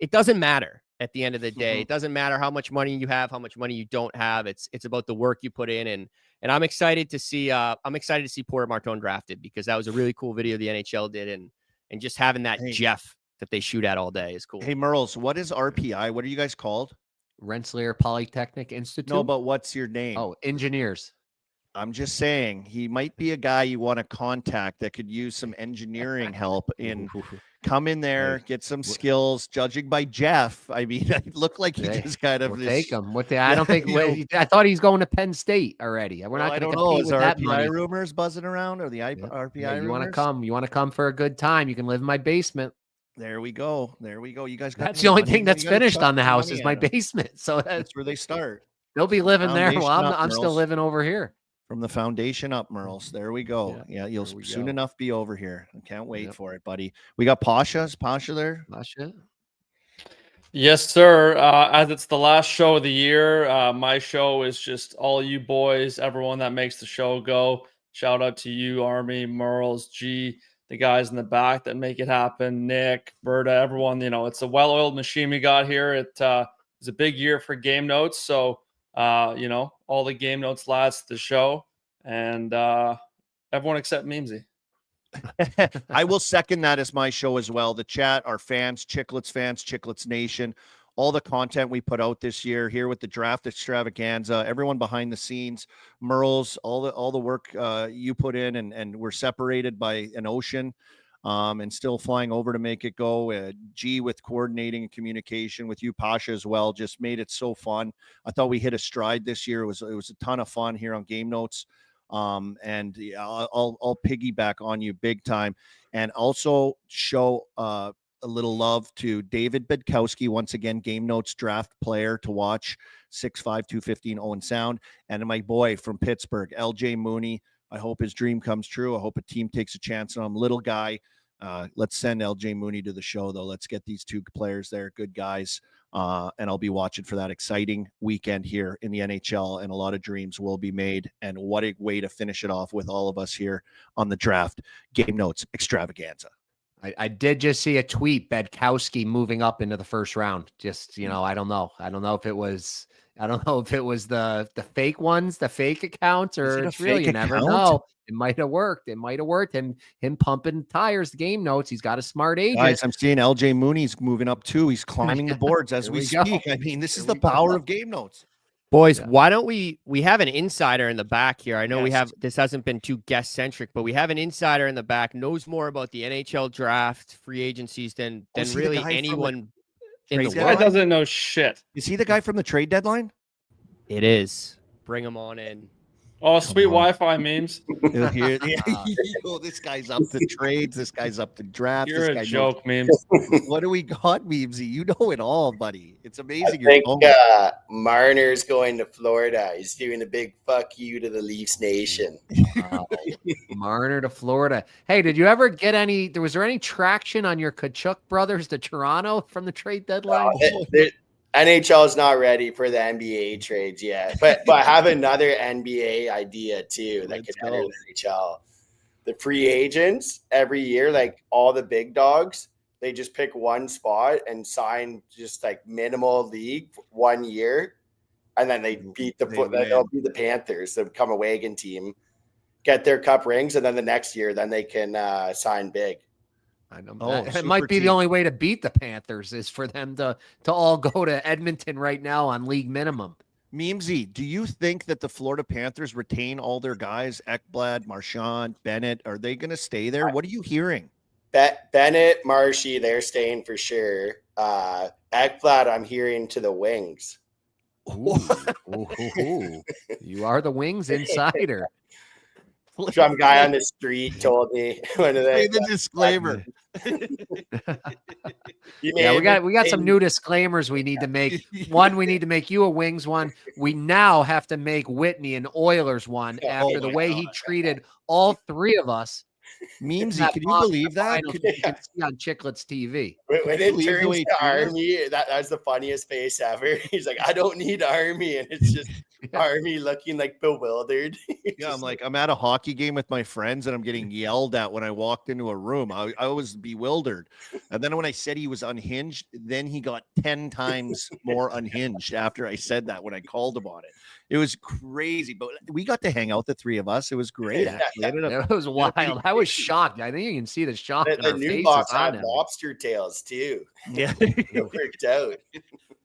doesn't matter at the end of the day. It doesn't matter how much money you have, how much money you don't have. It's about the work you put in. And I'm excited to see Porter Martone drafted, because that was a really cool video the NHL did, and just having that Jeff that they shoot at all day is cool. Hey, Murls, what is RPI? What are you guys called? Rensselaer Polytechnic Institute. No, but what's your name? Oh, engineers. I'm just saying he might be a guy you want to contact that could use some engineering help come in there, get some skills. Judging by Jeff, I mean, it looked like he just kind of take him. I don't think. I thought he's going to Penn State already. We're not going to compete with that RPI money. rumors buzzing around, or the RPI rumors? You want to come? You want to come for a good time? You can live in my basement. There we go. You guys got. That's the only money. thing that's You gotta finished chuck on the some house money is my at 'em. basement. So That's where they start. they'll be living there. Well, Foundation up, I'm still Murls. living over here. From the foundation up, Murls. There we go. Yeah, you'll there we soon go. enough be over here. I can't wait for it, buddy. We got Pasha. Is Pasha there? Pasha? Yes, sir. As it's the last show of the year, my show is just all you boys, everyone that makes the show go. Shout out to you, Army, Murls, G, the guys in the back that make it happen, Nick, Berta, everyone. It's a well-oiled machine we got here. It is a big year for Game Notes, so all the Game Notes lads to the show, and everyone except Memesy. I will second that as my show as well. The chat, our fans, Chicklets Nation, all the content we put out this year here with the Draft Extravaganza, everyone behind the scenes, Murls, all the work you put in, and we're separated by an ocean, and still flying over to make it go. G with coordinating and communication with you, Pasha, as well, just made it so fun. I thought we hit a stride this year. It was a ton of fun here on Game Notes. And yeah, I'll piggyback on you big time, and also show a little love to David Bedkowski, once again, Game Notes draft player to watch, 6'5", 215 Owen Sound, and my boy from Pittsburgh, LJ Mooney. I hope his dream comes true. I hope a team takes a chance on him. Little guy. Let's send LJ Mooney to the show, though. Let's get these two players there. Good guys. And I'll be watching for that exciting weekend here in the NHL, and a lot of dreams will be made. And what a way to finish it off with all of us here on the Draft Game Notes Extravaganza. I did just see a tweet, Bedkowski moving up into the first round. Just, I don't know. I don't know if it was the fake ones, the fake accounts, Is or it a it's real. fake You never account? know. It might have worked. It might have worked. Him pumping tires, the game notes. He's got a smart agent. Guys, I'm seeing LJ Mooney's moving up too. He's climbing the boards as Here we we go. speak. I mean, this is Here the we go. power of game notes. Boys, Yeah. why don't we have an insider in the back here? I know we Yes. have, this hasn't been too guest centric, but we have an insider in the back, knows more about the NHL draft, free agencies than is he the really guy from the anyone in trade the Guy world. doesn't know shit. Is he the guy from the trade deadline? It is. Bring him on in. Oh, sweet on. Wi-Fi memes. Oh, this guy's up to trades. This guy's up to draft. You're this a guy joke, memes. knows- What do we got, Memesy? You know it all, buddy. It's I amazing. think phone. Marner's going to Florida. He's doing a big fuck you to the Leafs Nation. Marner to Florida. Hey, did you ever get was there any traction on your Kachuk brothers to Toronto from the trade deadline? NHL is not ready for the NBA trades yet, but I have another NBA idea too that Let's could enter go. the NHL. The free agents every year, like all the big dogs, they just pick one spot and sign just like minimal league for 1 year, and then they beat they'll beat the Panthers. They become a wagon team, get their cup rings, and then the next year, then they can sign big. I know Oh, it super might be team. the only way to beat the Panthers is for them to all go to Edmonton right now on league minimum. Memesy, do you think that the Florida Panthers retain all their guys, Ekblad, Marchand, Bennett? Are they going to stay there? What are you hearing? Bennett, Marshy, they're staying for sure. Ekblad, I'm hearing to the Wings. Ooh. You are the Wings insider. Some guy on the street told me. When Play the disclaimer. Yeah, we got some new disclaimers we need to make. One, we need to make you a Wings one. We now have to make Whitney an Oilers one after the my way he treated all three of us. Memesy, can you believe that? You can see on Chicklets TV. When it believe the turns way to he treated us? Army, that's the funniest face ever. He's like, I don't need Army. And it's just Army looking like bewildered. Yeah, I'm like, I'm at a hockey game with my friends and I'm getting yelled at when I walked into a room. I was bewildered. And then when I said he was unhinged, then he got 10 times more unhinged after I said that when I called him on it. It was crazy, but we got to hang out, the three of us. It was great, actually. It was wild. I was shocked. I think you can see the shock in The our new faces box on had him. lobster tails too. Yeah. It worked out.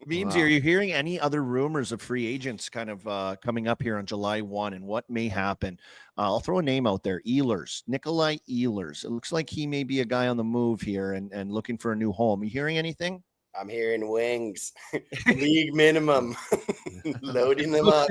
Memesy, Wow. are you hearing any other rumors of free agents kind of coming up here on July 1 and what may happen? I'll throw a name out there, Ehlers, Nikolai Ehlers. It looks like he may be a guy on the move here and looking for a new home. You hearing anything? I'm hearing Wings. League minimum. Loading them up.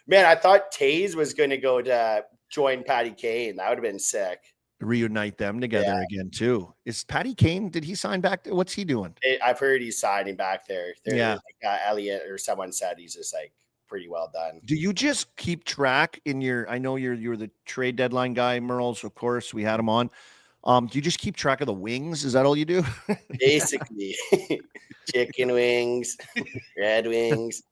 Man, I thought Taze was going to go to join Patty Kane. That would have been sick. Reunite them together again too. Is Patty Kane? Did he sign back? What's he doing? I've heard he's signing back there. Yeah. Like, Elliot or someone said he's just like pretty well done. Do you just keep track in your? I know you're the trade deadline guy, Murls. Of course, we had him on. Do you just keep track of the wings? Is that all you do? Basically, chicken wings, red wings.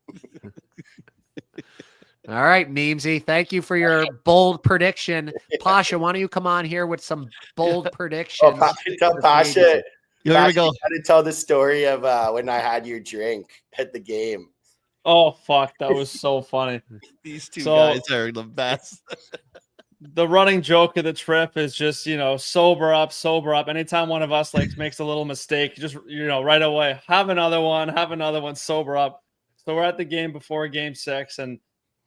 All right, Memesy, thank you for your bold prediction. Pasha, why don't you come on here with some bold predictions? Tell Pasha. There we go. You got to tell the story of when I had your drink at the game. Oh fuck, that was so funny. These two So- guys are the best. The running joke of the trip is just, sober up. Anytime one of us makes a little mistake, just, right away, have another one, sober up. So we're at the game before game 6 and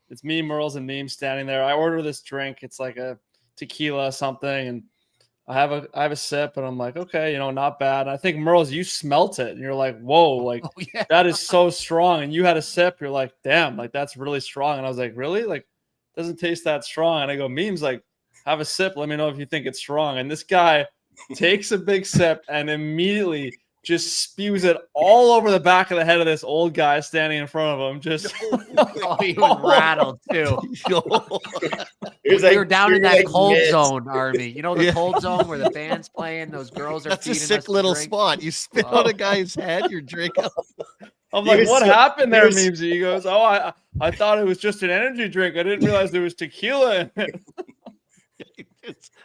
it's me, Murls, and Meme standing there. I order this drink. It's like a tequila something. And I have a sip and I'm like, okay, not bad. And I think Murls, you smelt it and you're like, whoa, like Oh, yeah. that is so strong. And you had a sip. You're like, damn, like that's really strong. And I was like, really? Like, doesn't taste that strong. And I go, Meme's like, have a sip. Let me know if you think it's strong. And this guy takes a big sip and immediately just spews it all over the back of the head of this old guy standing in front of him. Just Oh, he was rattled too. It was We were down in that like cold mist. zone, Army. You know the Yeah. cold zone where the band's playing, those girls are That's a feeding sick us the little drink. spot. You spit Oh. on a guy's head, your drink. I'm He like, was what so- happened there, he was- Memes? He goes, oh, I thought it was just an energy drink. I didn't realize there was tequila in it.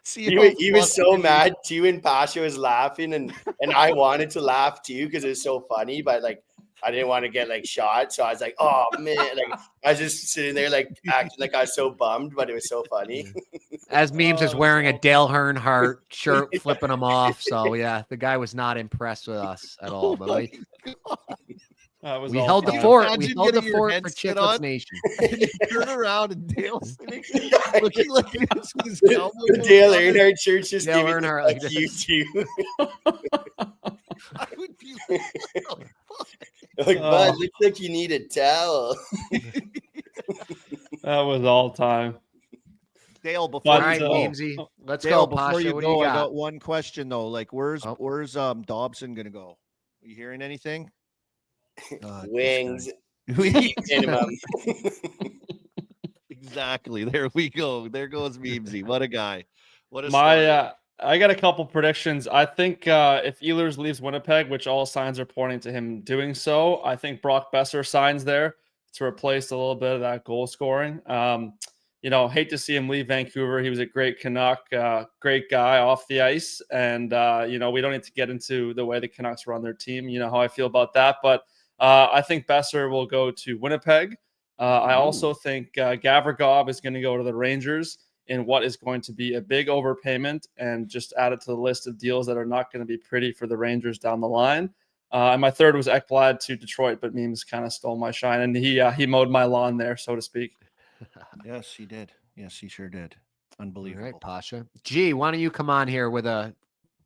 See He was so mad too, and Pasha was laughing, and I wanted to laugh too because it was so funny, but like I didn't want to get like shot, so I was like, oh man, like I was just sitting there like acting like I was so bummed, but it was so funny. As Memes is wearing a Dale Earnhardt shirt, flipping him off. So yeah, the guy was not impressed with us at all. But we held the fort. We held the fort for Chicklets Nation. And you turn around and Dale's sitting looking like his The Dale Earnhardt shirt's just Dale giving Earnhardt like like you this. too. I would be like, "Oh, fuck." Like, bud, looks like you need a towel. That was all time. Dale, before All But, right, you go, Memesy. Let's Dale, go, before Pasha. you What do you go, I got? got one question though. Like, where's Oh. Dobson gonna go? Are you hearing anything? Wings, We- minimum. exactly. There we go. There goes Memesy. What a guy. What a I got a couple predictions. I think if Ehlers leaves Winnipeg, which all signs are pointing to him doing so, I think Brock Besser signs there to replace a little bit of that goal scoring. Hate to see him leave Vancouver. He was a great Canuck, great guy off the ice. And, we don't need to get into the way the Canucks run their team. You know how I feel about that. But I think Besser will go to Winnipeg. I also think Gavrikov is going to go to the Rangers in what is going to be a big overpayment, and just add it to the list of deals that are not going to be pretty for the Rangers down the line. And my third was Ekblad to Detroit, but Memes kind of stole my shine, and he mowed my lawn there, so to speak. Yes, he did. Yes, he sure did. Unbelievable. All right, Pasha. Gee, why don't you come on here with a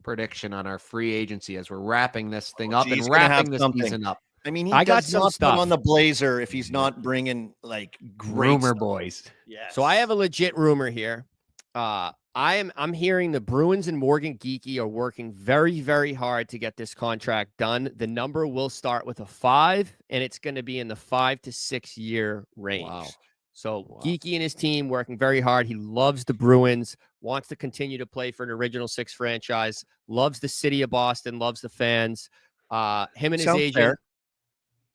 prediction on our free agency as we're wrapping this thing up G's and gonna have wrapping this something. season up? I mean, he I got does some not stuff put on the Blazer if he's not bringing like great Rumor stuff. boys. Yes. So I have a legit rumor here. I'm hearing the Bruins and Morgan Geekie are working very, very hard to get this contract done. The number will start with a 5, and it's going to be in the 5 to 6 year range. Wow. So Wow. Geekie and his team working very hard. He loves the Bruins, wants to continue to play for an Original Six franchise, loves the city of Boston, loves the fans. Him and his Sounds agent, fair.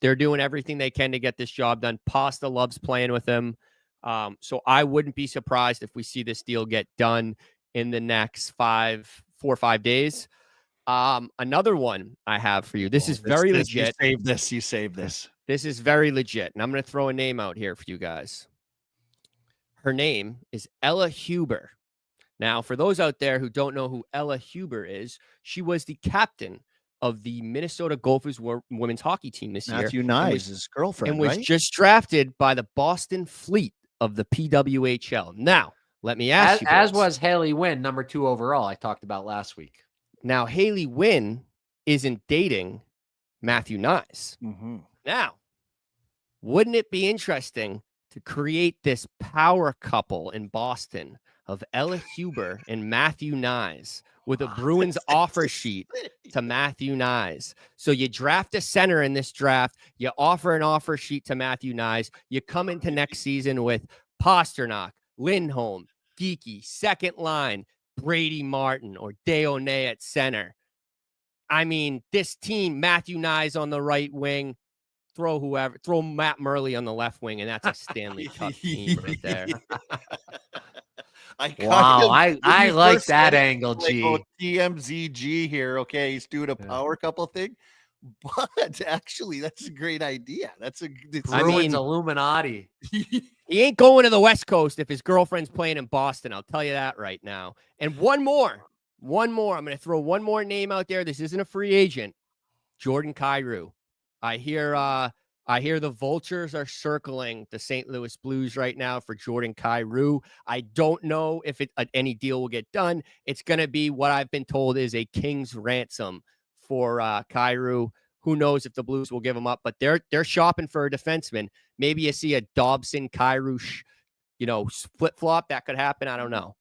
they're doing everything they can to get this job done. Pasta loves playing with him. So I wouldn't be surprised if we see this deal get done in the next 4 or 5 days. Another one I have for you. This is very legit. You save this. This is very legit. And I'm going to throw a name out here for you guys. Her name is Ella Huber. Now, for those out there who don't know who Ella Huber is, she was the captain of the Minnesota Gophers women's hockey team this year. Matthew Nyes, his girlfriend, and was right? just drafted by the Boston Fleet of the PWHL. Now, let me ask you. As boys. was Haley Wynn, number 2 overall, I talked about last week. Now, Haley Wynn isn't dating Matthew Nyes. Mm-hmm. Now, wouldn't it be interesting to create this power couple in Boston of Ella Huber and Matthew Nyes with a Bruins offer sheet to Matthew Nyes? So you draft a center in this draft, you offer an offer sheet to Matthew Nyes, you come into next season with Pasternak, Lindholm, Geekie, second line, Brady Martin or Deone at center. I mean, this team, Matthew Nyes on the right wing, throw Matt Murley on the left wing, and that's a Stanley Cup team right there. I like that angle, G. TMZG here. Okay, he's doing a power couple thing. But actually, that's a great idea. Bruins Illuminati. He ain't going to the West Coast if his girlfriend's playing in Boston. I'll tell you that right now. And one more. I'm going to throw one more name out there. This isn't a free agent. Jordan Kyrou. I hear the Vultures are circling the St. Louis Blues right now for Jordan Kyrou. I don't know if any deal will get done. It's going to be what I've been told is a king's ransom for Kyrou. Who knows if the Blues will give him up, but they're shopping for a defenseman. Maybe you see a Dobson Kyrou, flip-flop. That could happen. I don't know.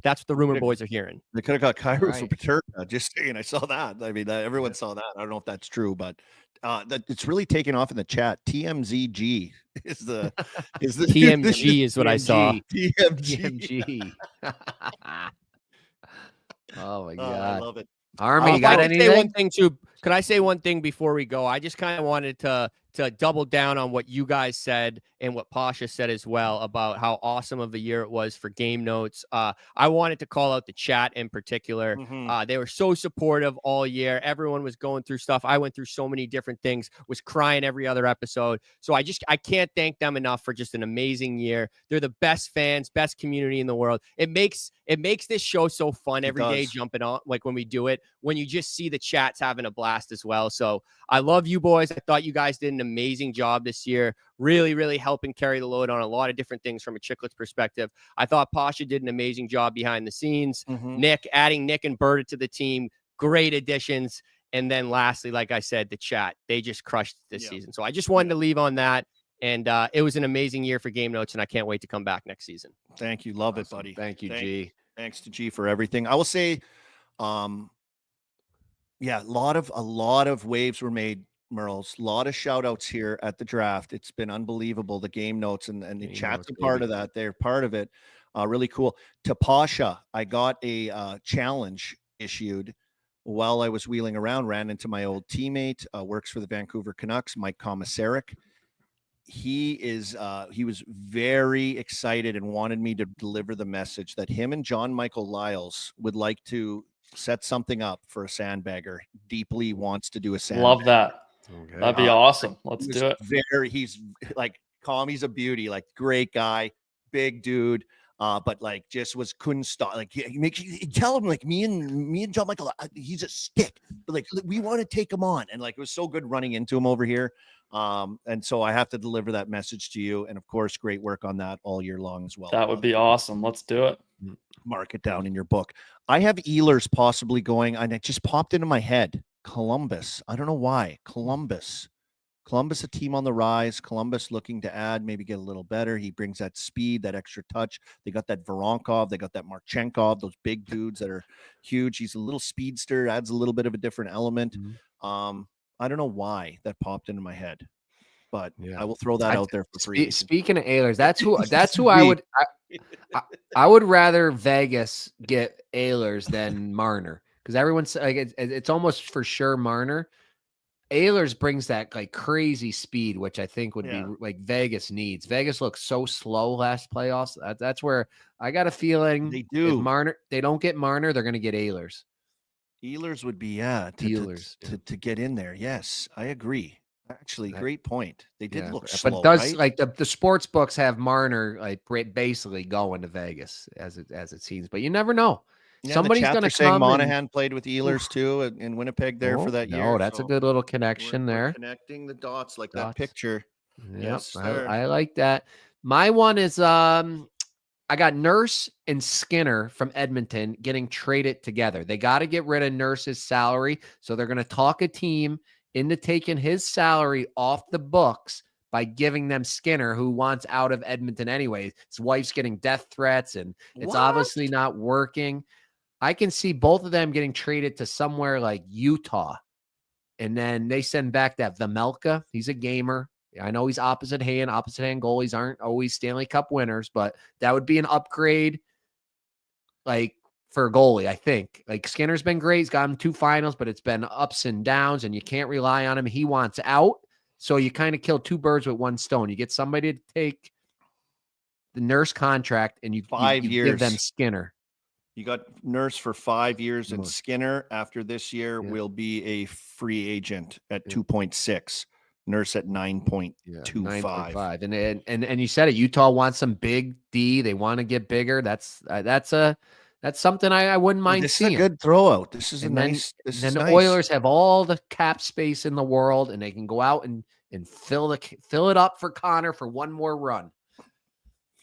That's what the rumor boys are hearing. They could have got Kyrou Right. for Peterka. Just saying, I saw that. I mean, everyone saw that. I don't know if that's true, but that it's really taking off in the chat. TMZG is the TMG is what I saw. TMG. Oh my I God. love it. Army, you If I got could say anything? one thing too? Could I say one thing before we go? I just kind of wanted to to double down on what you guys said and what Pasha said as well about how awesome of a year it was for game notes. I wanted to call out the chat in particular. They were so supportive all year. Everyone was going through stuff. I went through so many different things, was crying every other episode. So I can't thank them enough for just an amazing year. They're the best fans, best community in the world. It makes this show so fun every day jumping on, like when we do it, when you just see the chats having a blast as well. So I love you boys. I thought you guys did an amazing job this year. Really, really helping carry the load on a lot of different things from a Chicklets perspective. I thought Pasha did an amazing job behind the scenes. Adding Nick and Berta to the team, great additions. And then lastly, like I said, the chat, they just crushed this season. So I just wanted to leave on that. And it was an amazing year for Game Notes, and I can't wait to come back next season. Thank you. Love it, buddy. Thank you, G. Thanks to G for everything. I will say, a lot of waves were made, Murls. A lot of shout outs here at the draft. It's been unbelievable. The game notes and the chat's a part of that. They're part of it. Really cool. To Pasha, I got a challenge issued while I was wheeling around, ran into my old teammate, works for the Vancouver Canucks, Mike Komisarek. He was very excited and wanted me to deliver the message that him and John Michael Lyles would like to set something up for a sandbagger. Deeply wants to do a sandbagger. Love that. Okay. That'd be awesome. Let's do it. He's like, Commie's a beauty, like great guy, big dude. But like couldn't stop. Like tell him like me and John Michael, he's a stick, but like we want to take him on. And like, it was so good running into him over here. And so I have to deliver that message to you. And of course, great work on that all year long as well. That would be awesome. Let's do it. Mark it down in your book. I have Ehlers possibly going, and it just popped into my head. Columbus. I don't know why. Columbus, a team on the rise. Columbus looking to add, maybe get a little better. He brings that speed, that extra touch. They got that Voronkov. They got that Marchenkov, those big dudes that are huge. He's a little speedster, adds a little bit of a different element. I don't know why that popped into my head, but I will throw that out there for free. Speaking of Ehlers, that's who I would rather Vegas get Ehlers than Marner, because everyone's like, it's almost for sure Marner. Ehlers brings that like crazy speed, which I think would be like Vegas needs. Vegas looks so slow last playoffs. That's where I got a feeling they do. If Marner, they don't get Marner, they're going to get Ehlers. Ehlers would be to get in there. Yes, I agree. Actually, great point. They did look slow, but right? Like the sports books have Marner like basically going to Vegas as it seems, but you never know. Yeah, Somebody's going to come. Monahan played with Ehlers too in Winnipeg there for that year. Oh, that's a good little connection there. Connecting the dots like that picture. Yes, I like that. My one is I got Nurse and Skinner from Edmonton getting traded together. They got to get rid of Nurse's salary, so they're going to talk a team into taking his salary off the books by giving them Skinner, who wants out of Edmonton anyway. His wife's getting death threats, and it's obviously not working. I can see both of them getting traded to somewhere like Utah, and then they send back that Vemelka. He's a gamer. I know he's opposite hand. Opposite hand goalies aren't always Stanley Cup winners, but that would be an upgrade, like for a goalie. I think like Skinner's been great. He's gotten 2 finals, but it's been ups and downs, and you can't rely on him. He wants out, so you kind of kill 2 birds with 1 stone. You get somebody to take the Nurse contract, and you 5 years give them Skinner. You got Nurse for 5 years, and Skinner after this year will be a free agent at 2.6. Nurse at 9.25. 9.5. And you said it. Utah wants some big D. They want to get bigger. That's something I wouldn't mind seeing. This is a good throw out. This is nice. Then the Oilers have all the cap space in the world, and they can go out and fill it up for Connor for one more run.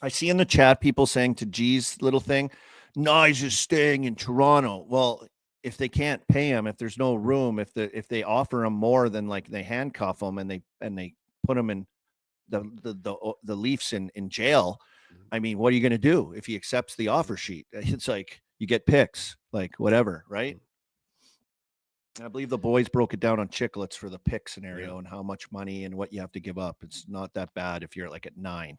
I see in the chat people saying to G's little thing, no, he's just staying in Toronto. Well, if they can't pay him, if there's no room, if they offer him more than like they handcuff him and they put him in the Leafs in jail, I mean, what are you going to do if he accepts the offer sheet? It's like you get picks, like whatever, right? I believe the boys broke it down on Chicklets for the pick scenario and how much money and what you have to give up. It's not that bad if you're like at 9.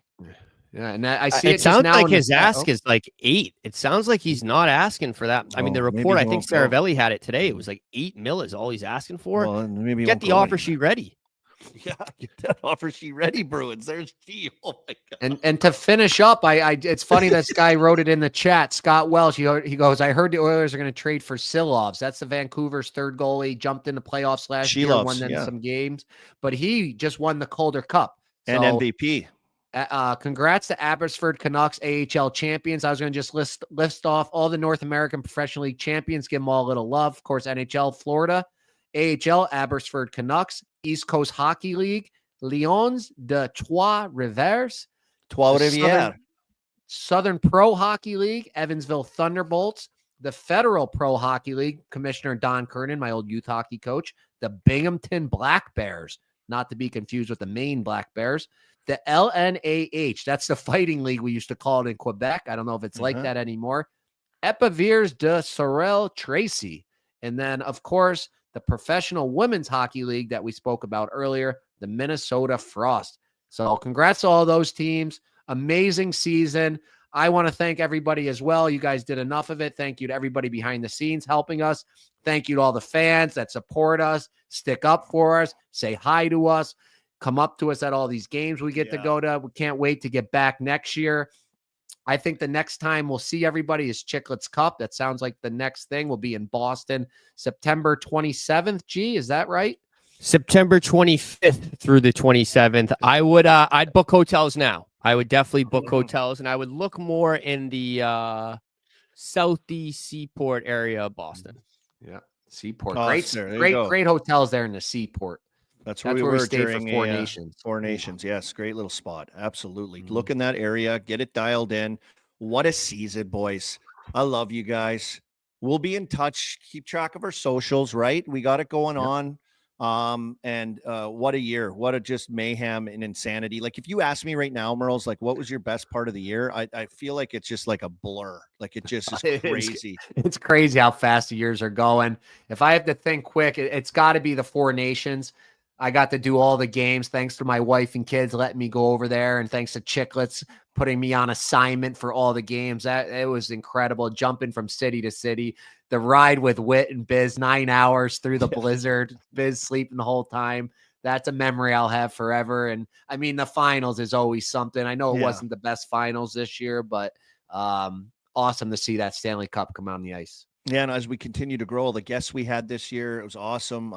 Yeah, and I see it sounds like his ask is like 8. It sounds like he's not asking for that. I mean, the report, I think Saravelli had it today. It was like $8 million is all he's asking for. Well, maybe get the offer sheet ready. Yeah, get that offer sheet ready, Bruins. There's G. Oh my god. And to finish up, it's funny this guy wrote it in the chat. Scott Welsh, he goes, I heard the Oilers are going to trade for Silovs. That's the Vancouver's third goalie. Jumped in the playoffs last year, won them some games, but he just won the Calder Cup and MVP. Congrats to Abbotsford Canucks, AHL champions. I was going to just list off all the North American Professional League champions. Give them all a little love. Of course, NHL, Florida, AHL, Abbotsford Canucks, East Coast Hockey League, Lions de Trois-Rivières, Southern Pro Hockey League, Evansville Thunderbolts, the Federal Pro Hockey League, Commissioner Don Kernan, my old youth hockey coach, the Binghamton Black Bears, not to be confused with the Maine Black Bears, the LNAH, that's the fighting league we used to call it in Quebec. I don't know if it's like that anymore. Epiviers de Sorel Tracy. And then, of course, the Professional Women's Hockey League that we spoke about earlier, the Minnesota Frost. So congrats to all those teams. Amazing season. I want to thank everybody as well. You guys did enough of it. Thank you to everybody behind the scenes helping us. Thank you to all the fans that support us, stick up for us, say hi to us, come up to us at all these games we get to go to. We can't wait to get back next year. I think the next time we'll see everybody is Chicklets Cup. That sounds like the next thing will be in Boston, September 27th. G, is that right? September 25th through the 27th. I'd book hotels now. I would definitely book hotels, and I would look more in the southeast seaport area of Boston. Yeah, seaport. Great hotels there in the seaport. That's where we were stayed during for Four Nations. Four Nations, yes. Great little spot. Absolutely. Look in that area. Get it dialed in. What a season, boys. I love you guys. We'll be in touch. Keep track of our socials, right? We got it going on. And what a year. What a just mayhem and insanity. Like, if you ask me right now, Murls, like, what was your best part of the year? I feel like it's just like a blur. Like, it just is crazy. It's crazy how fast the years are going. If I have to think quick, it's got to be the Four Nations. I got to do all the games thanks to my wife and kids letting me go over there, and thanks to Chicklets putting me on assignment for all the games. It was incredible, jumping from city to city. The ride with Whit and Biz, 9 hours through the blizzard, Biz sleeping the whole time. That's a memory I'll have forever. And I mean, the finals is always something. I know it wasn't the best finals this year, but awesome to see that Stanley Cup come on the ice. Yeah, and as we continue to grow, the guests we had this year, it was awesome.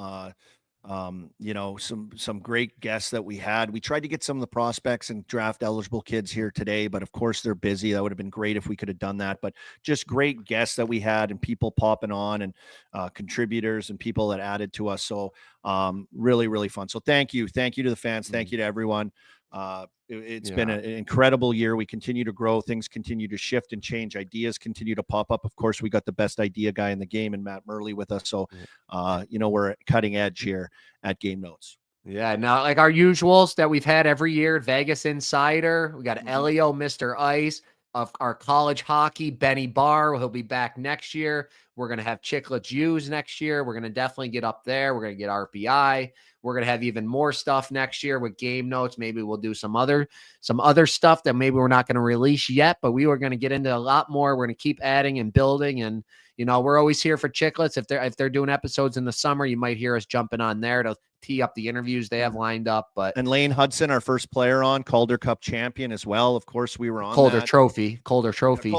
Some great guests that we had. We tried to get some of the prospects and draft eligible kids here today, but of course they're busy. That would have been great if we could have done that, but just great guests that we had and people popping on and contributors and people that added to us. So really, really fun. So thank you to the fans. Thank you to everyone. It's been an incredible year. We continue to grow. Things continue to shift and change. Ideas continue to pop up. Of course, we got the best idea guy in the game and Matt Murley with us. So, we're cutting edge here at Game Notes. Yeah. Now, like our usuals that we've had every year, Vegas Insider, we got Elio, Mr. Ice, of our college hockey, Benny Barr. He'll be back next year. We're going to have Chicklets U's next year. We're going to definitely get up there. We're going to get RPI. We're going to have even more stuff next year with Game Notes. Maybe we'll do some other stuff that maybe we're not going to release yet, but we were going to get into a lot more. We're going to keep adding and building. And, we're always here for Chicklets. If they're doing episodes in the summer, you might hear us jumping on there to tee up the interviews they have lined up. And Lane Hudson, our first player on, Calder Cup champion as well. Of course, we were on Calder that. Trophy, Calder Trophy,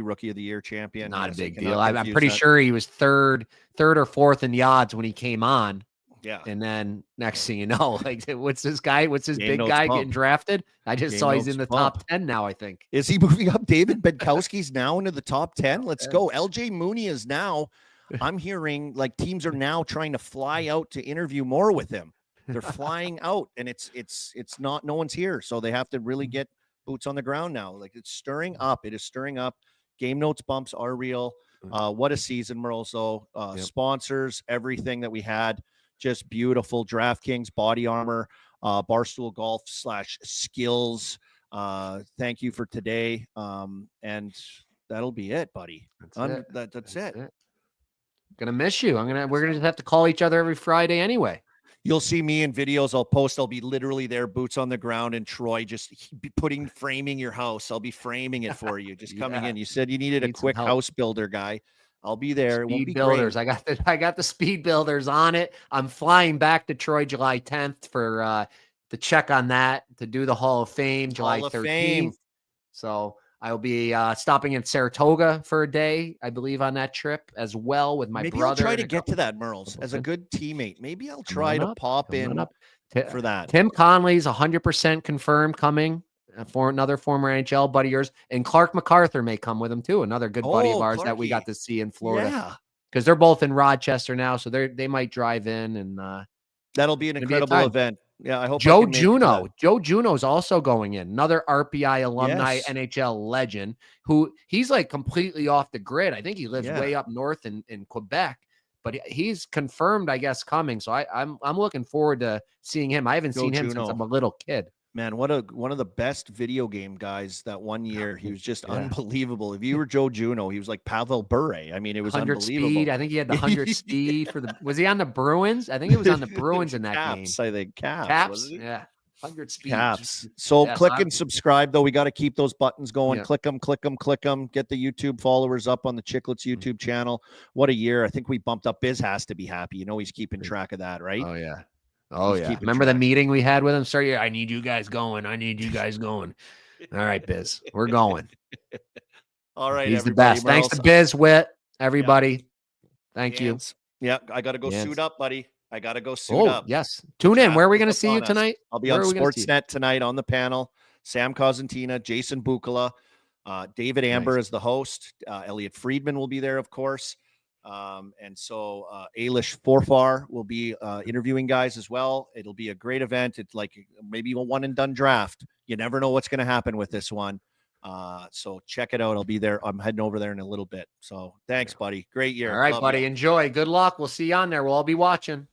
Rookie of the Year champion. Not a big deal. I'm pretty sure he was third or fourth in the odds when he came on. Yeah. And then next thing you know, like, what's this guy? What's this big guy getting drafted? I just saw he's in the top 10 now, I think. Is he moving up? David Benkowski's now into the top 10. Let's go. LJ Mooney is now. I'm hearing like teams are now trying to fly out to interview more with him. They're flying out, and it's not, no one's here. So they have to really get boots on the ground now. Like, it's stirring up. It is stirring up. Game Notes bumps are real. What a season, Murls. So sponsors, everything that we had. Just beautiful. DraftKings, Body Armor, Barstool Golf /skills. Thank you for today. And that'll be it, buddy. That's it. Gonna miss you. We're gonna just have to call each other every Friday anyway. You'll see me in videos I'll post. I'll be literally there, boots on the ground, and Troy just framing your house. I'll be framing it for you. Just coming in. You said you needed a quick house builder guy. I'll be there. It won't Speed be builders. great. I got the speed builders on it. I'm flying back to Troy July 10th for to check on that, to do the Hall of Fame July Hall of 13th. Fame. So I'll be stopping in Saratoga for a day, I believe, on that trip as well with my Maybe brother. I'll try to and get to that, Murls, couple as a friends. good teammate. Maybe I'll Come try on to up, pop come on in up. for that. Tim Conley's 100% confirmed coming. For another former NHL buddy of yours, and Clark MacArthur may come with him too. Another good buddy of ours that we got Clarky. to see in Florida. Yeah, Because they're both in Rochester now, so they might drive in, and that'll be an It'll be a incredible time. event. Yeah, I hope I Joe can make it to that. Juno. Joe Juno's also going in. Another RPI alumni, Yes. NHL legend, who he's like completely off the grid. I think he lives Yeah. way up north in Quebec, but he's confirmed, I guess, coming. So I'm looking forward to seeing him. I haven't Joe seen him Juno. since I'm a little kid. Man, one of the best video game guys that one year. He was just Yeah. unbelievable. If you were Joe Juno, he was like Pavel Bure. I mean, it was 100 unbelievable. speed. I think he had the 100 speed for the. Was he on the Bruins? I think he was on the Bruins in that Caps, game. I think Caps. Caps. wasn't he? Yeah. 100 speed. Caps. So Yes, click I'm- and subscribe, though. We got to keep those buttons going. Yeah. Click them, click them, click them. Get the YouTube followers up on the Chicklets YouTube channel. What a year. I think we bumped up. Biz has to be happy. You know, he's keeping track of that, right? Oh yeah. Oh He's yeah. keeping Remember the track. meeting we had with him? Sorry, I need you guys going. I need you guys going. All right, Biz. We're going. All right. He's the everybody, best. Thanks to Murls. Biz Wit. Everybody. Thank you. Yans. Yeah, I got to go Yans. suit up, buddy. I got to go suit Oh, up. yes. Tune in. Where are we going to Draft see you upon us. tonight? I'll be Where on are we gonna see you? Sportsnet tonight on the panel. Sam Cosentina, Jason Bukala, David Amber Nice. is the host. Elliot Friedman will be there, of course. And so Ailish Forfar will be interviewing guys as well. It'll be a great event. It's like maybe a one and done draft. You never know what's going to happen with this one. So check it out. I'll be there. I'm heading over there in a little bit. So thanks, buddy. Great year. All right, Love buddy. ya. Enjoy. Good luck. We'll see you on there. We'll all be watching.